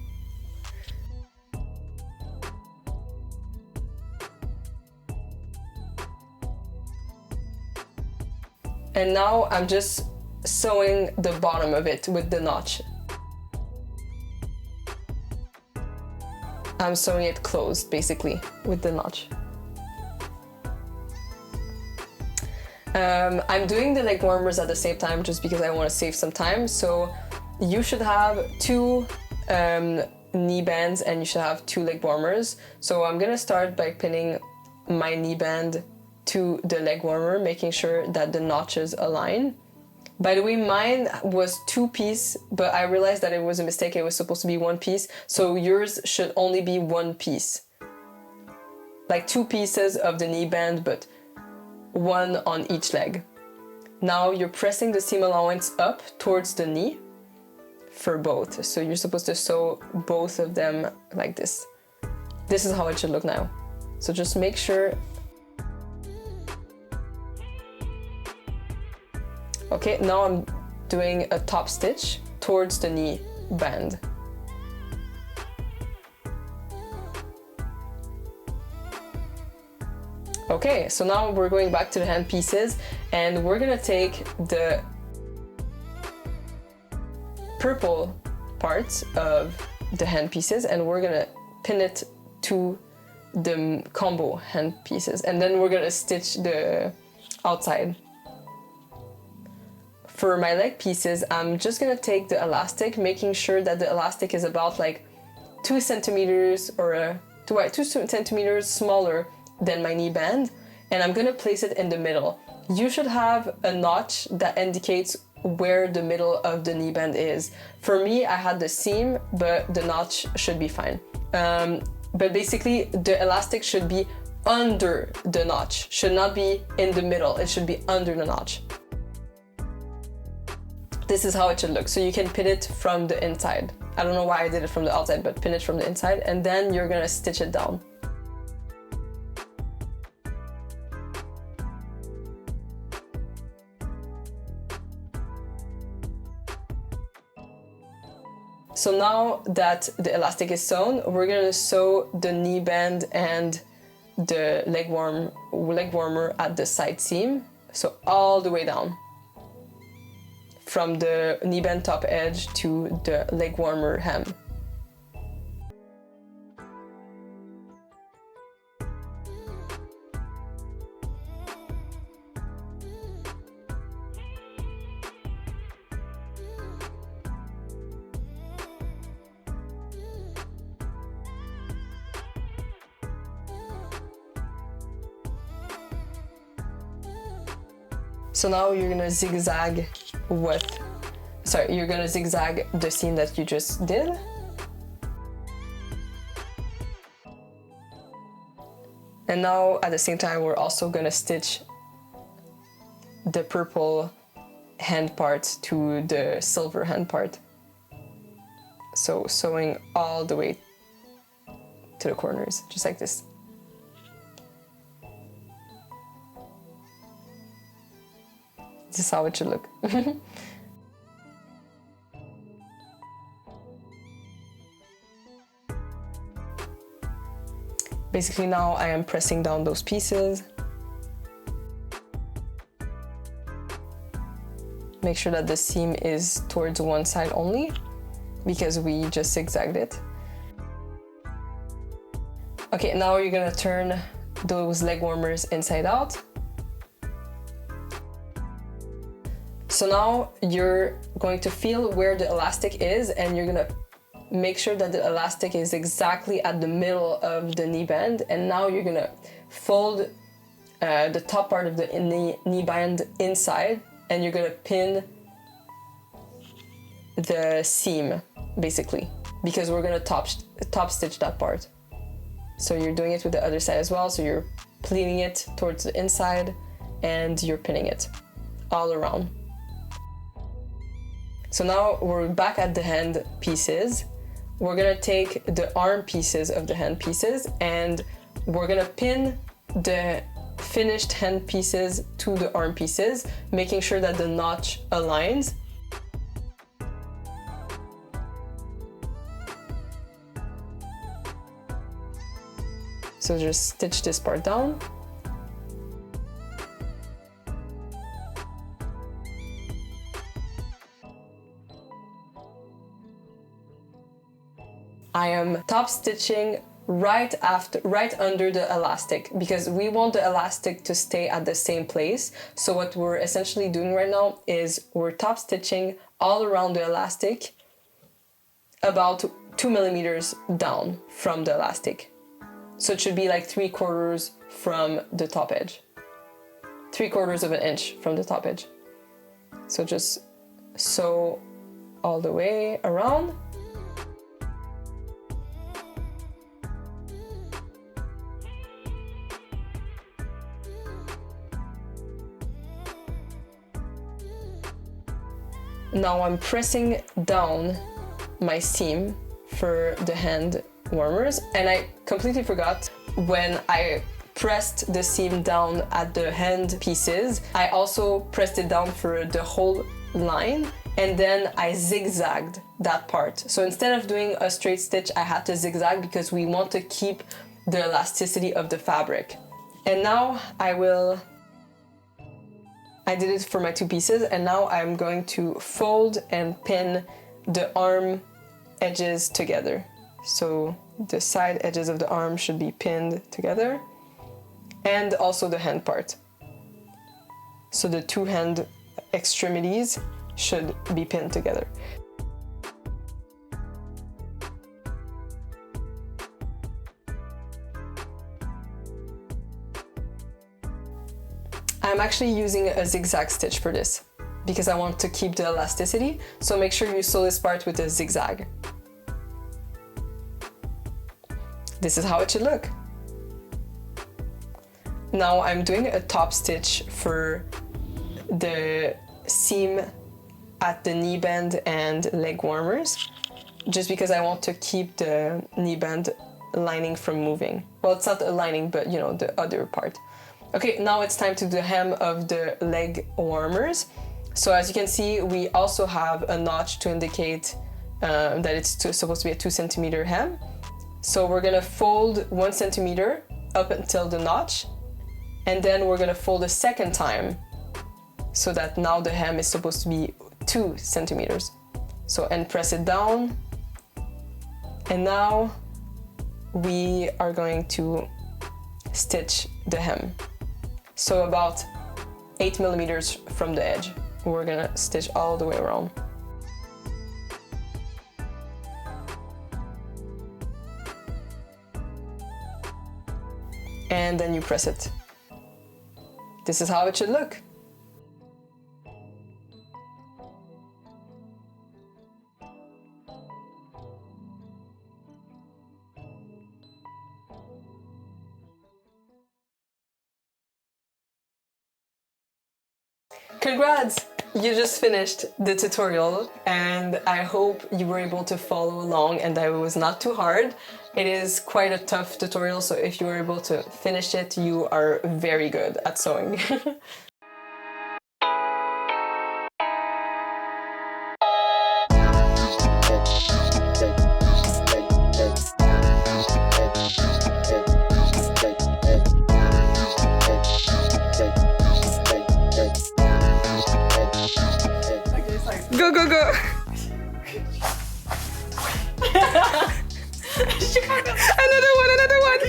And now I'm just sewing the bottom of it with the notch. I'm sewing it closed, basically, with the notch. I'm doing the leg warmers at the same time just because I want to save some time. So you should have 2 knee bands and you should have 2 leg warmers. So I'm gonna start by pinning my knee band to the leg warmer, making sure that the notches align. By the way, mine was 2 piece, but I realized that it was a mistake. It was supposed to be 1 piece. So yours should only be 1 piece. Like 2 pieces of the knee band, but 1 on each leg. Now you're pressing the seam allowance up towards the knee for both. So you're supposed to sew both of them like this. This is how it should look now. So just make sure. Okay, now I'm doing a top stitch towards the knee band. Okay, so now we're going back to the hand pieces and we're gonna take the purple parts of the hand pieces and we're gonna pin it to the combo hand pieces, and then we're gonna stitch the outside for my leg pieces, I'm just gonna take the elastic, making sure that the elastic is about like 2 centimeters or 2 centimeters smaller than my knee band, and I'm gonna place it in the middle. You should have a notch that indicates where the middle of the knee band is. For me, I had the seam, but the notch should be fine. But basically, the elastic should be under the notch, should not be in the middle, it should be under the notch. This is how it should look. So you can pin it from the inside. I don't know why I did it from the outside, but pin it from the inside, and then you're gonna stitch it down. So now that the elastic is sewn, we're gonna sew the knee band and the leg warmer at the side seam. So all the way down. From the knee band top edge to the leg warmer hem. So now you're gonna zigzag you're gonna zigzag the seam that you just did. And now at the same time, we're also gonna stitch the purple hand part to the silver hand part. So sewing all the way to the corners, just like this. This is how it should look. Basically now I am pressing down those pieces. Make sure that the seam is towards one side only, because we just zigzagged it. Okay, now you're gonna turn those leg warmers inside out. So now you're going to feel where the elastic is, and you're gonna make sure that the elastic is exactly at the middle of the knee band. And now you're gonna fold the top part of the knee band inside, and you're gonna pin the seam, basically, because we're gonna top stitch that part. So you're doing it with the other side as well. So you're pleating it towards the inside, and you're pinning it all around. So now we're back at the hand pieces. We're gonna take the arm pieces of the hand pieces, and we're gonna pin the finished hand pieces to the arm pieces, making sure that the notch aligns. So just stitch this part down. I am top stitching right under the elastic, because we want the elastic to stay at the same place. So what we're essentially doing right now is we're top stitching all around the elastic, about 2 millimeters down from the elastic. So it should be like 3/4 from the top edge. 3/4 of an inch from the top edge. So just sew all the way around. Now I'm pressing down my seam for the hand warmers, and I completely forgot, when I pressed the seam down at the hand pieces, I also pressed it down for the whole line, and then I zigzagged that part. So instead of doing a straight stitch, I had to zigzag because we want to keep the elasticity of the fabric. And now I did it for my two pieces, and now I'm going to fold and pin the arm edges together. So the side edges of the arm should be pinned together, and also the hand part. So the two hand extremities should be pinned together. I'm actually using a zigzag stitch for this because I want to keep the elasticity, so make sure you sew this part with a zigzag. This is how it should look. Now I'm doing a top stitch for the seam at the knee band and leg warmers, just because I want to keep the knee band lining from moving. Well, it's not a lining, but you know, the other part. Okay, now it's time to do the hem of the leg warmers. So as you can see, we also have a notch to indicate that it's supposed to be a 2 centimeter hem. So we're gonna fold 1 centimeter up until the notch, and then we're gonna fold a second time so that now the hem is supposed to be 2 centimeters. So, and press it down. And now we are going to stitch the hem. So about 8 millimeters from the edge, we're gonna stitch all the way around. And then you press it. This is how it should look. Congrats! You just finished the tutorial and I hope you were able to follow along and that it was not too hard. It is quite a tough tutorial, so if you were able to finish it, you are very good at sewing. Go, go, go! Another one, another one!